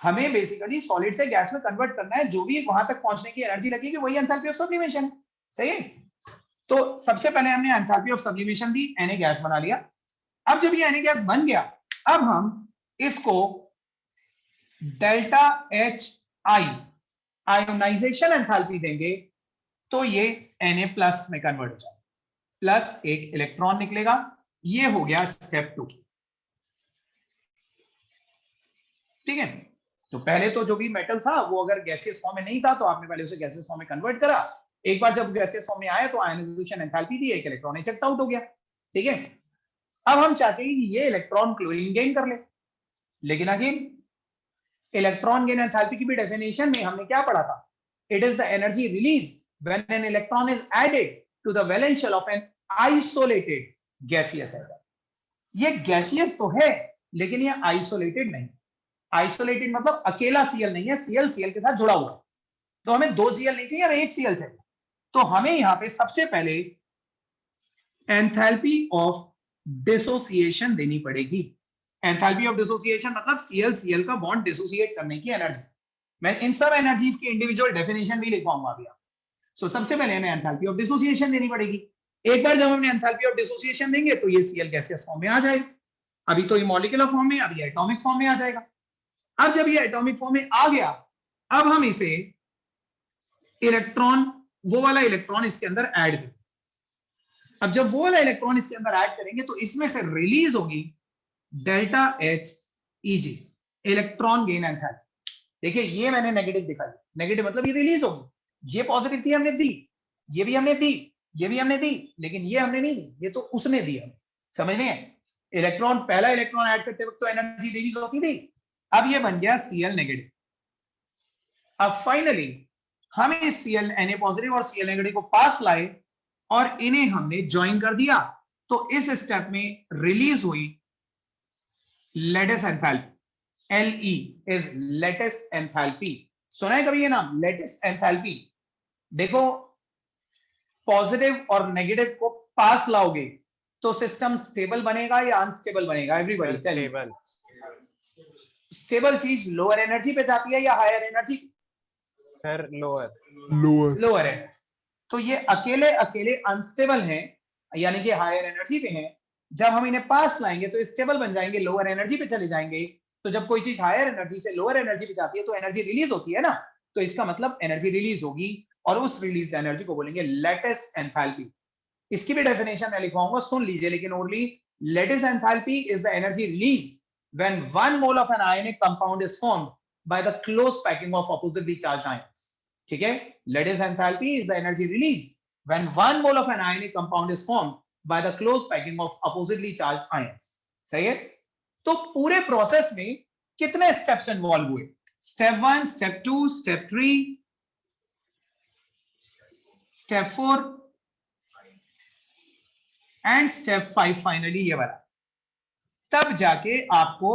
हमें बेसिकली सॉलिड से गैस में कन्वर्ट करना है, जो भी वहां तक पहुंचने की एनर्जी लगेगी वही एंथैल्पी ऑफ सब्लिमेशन है। सही है। तो सबसे पहले हमने enthalpy of sublimation the, Na gas बना लिया। अब जब ये Na गैस बन गया, अब हम इसको डेल्टा HI आयोनाइजेशन एंथैल्पी देंगे, तो ये Na+ में कन्वर्ट हो जाए, प्लस एक इलेक्ट्रॉन निकलेगा। ये हो गया स्टेप 2। ठीक है, तो पहले तो जो भी मेटल था वो अगर गैसियस फॉर्म में नहीं था तो आपने पहले उसे गैसियस फॉर्म में कन्वर्ट करा। एक बार जब गैसियस फॉर्म में आया तो आयनाइजेशन एंथैल्पी दी, एक इलेक्ट्रॉन इजेक्ट आउट हो गया। ठीक है, अब हम चाहते हैं कि ये इलेक्ट्रॉन क्लोरीन गेन कर ले, लेकिन अगेन इलेक्ट्रॉन गेन एंथैल्पी की भी डेफिनेशन में हमने क्या पढ़ा था? It is the energy release when an electron is added to the valence shell of an isolated gaseous atom. ये गैसियस तो है लेकिन ये आइसोलेटेड नहीं। आइसोलेटेड मतलब अकेला Cl नहीं है, Cl के साथ जुड़ा हुआ। तो हमें 2 Cl नहीं चाहिए, हमें 1 Cl चाहिए। तो हमें यहां पे सबसे पहले एंथैल्पी ऑफ डिसोसिएशन देनी पड़ेगी। एंथैल्पी ऑफ डिसोसिएशन मतलब Cl का बॉन्ड डिसोसिएट करने की एनर्जी। मैं इन सब एनर्जीज की इंडिविजुअल डेफिनेशन भी लिखवाऊंगा अभी। सो सबसे पहले हमें एंथैल्पी ऑफ डिसोसिएशन देनी पड़ेगी। एक बार जब हमने एंथैल्पी ऑफ डिसोसिएशन देंगे तो ये Cl गैसियस फॉर्म में आ जाएगा। अभी तो ये मॉलिक्यूलर फॉर्म में, अभी एटॉमिक फॉर्म में आ जाएगा। अब जब ये एटॉमिक फॉर्म में आ गया, अब हम इसे इलेक्ट्रॉन, वो वाला इलेक्ट्रॉन इसके अंदर ऐड करेंगे। अब जब वो वाला इलेक्ट्रॉन इसके अंदर ऐड करेंगे तो इसमें से रिलीज होगी delta HEG, electron gain enthalpy. देखिए, ये मैंने नेगेटिव दिखाई, नेगेटिव मतलब ये रिलीज होगी। ये पॉजिटिव थी, हमने दी, ये भी हमने दी, ये भी हमने दी, लेकिन ये हमने नहीं दी, ये तो उसने दी हमें। समझ रहे हैं? इलेक्ट्रॉन, पहला इलेक्ट्रॉन ऐड करते वक्त तो एनर्जी रिलीज होती थी, अब ये बन गया Cl नेगेटिव। अब फाइनली हम इस Cl Na पॉजिटिव और Cl नेगेटिव को पास लाए और इन्हें हमने ज्वाइन कर दिया। तो इस स्टेप में रिलीज हुई lattice enthalpy. Le is lattice enthalpy. सुना है कभी ये नाम, लैटिस एंथैल्पी? देखो, पॉजिटिव और नेगेटिव को पास लाओगे तो सिस्टम स्टेबल बनेगा या अनस्टेबल बनेगा? Everybody stable. स्टेबल चीज लोअर एनर्जी पे जाती है या higher energy? Sir lower. Lower है। तो ये अकेले अकेले अनस्टेबल हैं, यानी कि हायर एनर्जी पे हैं। जब हम इन्हें पास लाएंगे तो स्टेबल बन जाएंगे, लोअर एनर्जी पे चले जाएंगे। तो जब कोई चीज हायर एनर्जी से लोअर एनर्जी पे जाती है तो एनर्जी रिलीज होती है ना, तो इसका मतलब एनर्जी रिलीज होगी और उस रिलीज्ड एनर्जी को बोलेंगे लेटिस एंथैल्पी। इसकी भी डेफिनेशन मैं लिखवाऊंगा, सुन लीजिए लेकिन orally. Lattice enthalpy is the energy release when 1 mole of an ionic compound is formed by the close packing of oppositely charged ions. ठीक है, lattice enthalpy is the energy release when 1 mole of an ionic compound is formed by the close packing of oppositely charged ions. सही है। तो पूरे process में कितने steps involve हुए? Step 1, step 2, step 3, step 4 and step 5 finally ये वाला, तब जाके आपको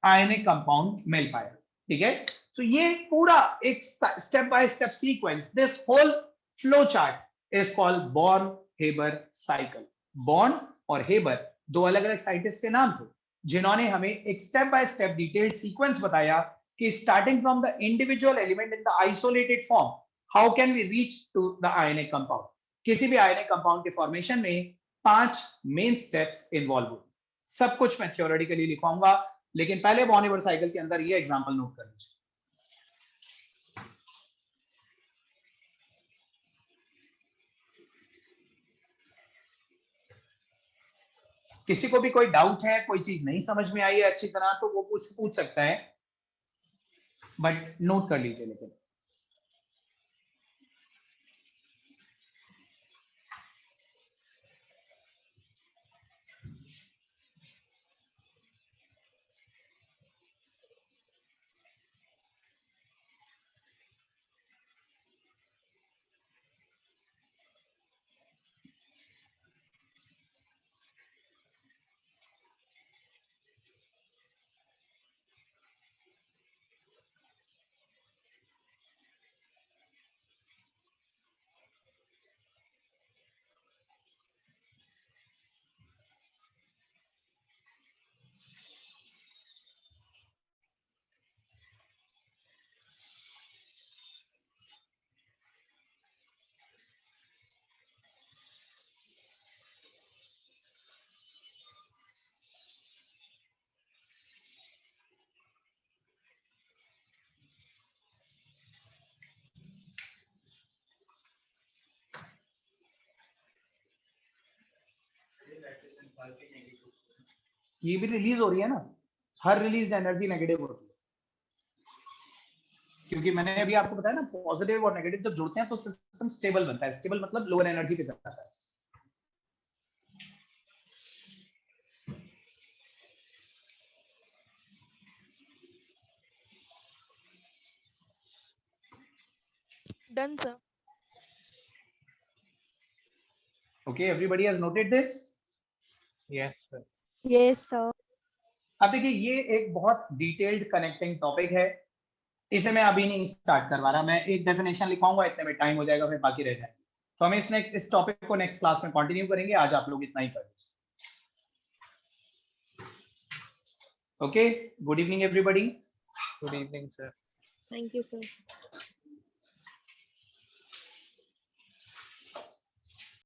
आयनिक कंपाउंड मिल पाएगा। ठीक है, सो ये पूरा एक step by step sequence, this whole flow chart is called Born Haber cycle. Born और हेबर दो अलग अलग साइंटिस्ट के नाम थे जिन्होंने हमें एक step by step detailed sequence बताया कि starting from the individual element in the isolated form, how can we reach to the ionic compound. किसी भी आयनिक कंपाउंड के फॉर्मेशन में 5 मेन स्टेप्स इन्वॉल्व होते हैं। सब कुछ मैं थ्योरेटिकली लिखवाऊंगा, लेकिन पहले बॉर्न-हेबर साइकिल के अंदर ये एग्जांपल नोट कर लीजिए। किसी को भी कोई डाउट है, कोई चीज नहीं समझ में आई है अच्छी तरह, तो वो पूछ सकता है, बट नोट कर लीजिए लेकिन। ये भी रिलीज हो रही है ना, हर रिलीज एनर्जी नेगेटिव होती है, क्योंकि मैंने अभी आपको बताया ना पॉजिटिव और नेगेटिव जब जुड़ते हैं तो सिस्टम स्टेबल बनता है। स्टेबल मतलब लोअर एनर्जी पे जाता है। Done, sir. Okay, everybody has noted this? Yes, sir. Yes, sir. अब देखिए ये एक बहुत डिटेल्ड कनेक्टिंग टॉपिक है, इसे मैं अभी नहीं स्टार्ट करवा रहा, मैं एक डेफिनेशन लिखवाऊंगा, इतने में टाइम हो जाएगा, फिर बाकी रह जाएगा। तो हम इस टॉपिक को नेक्स्ट क्लास में कंटिन्यू करेंगे, आज आप लोग इतना ही कर लीजिए। Okay, good evening everybody. Good evening, sir. Thank you, sir.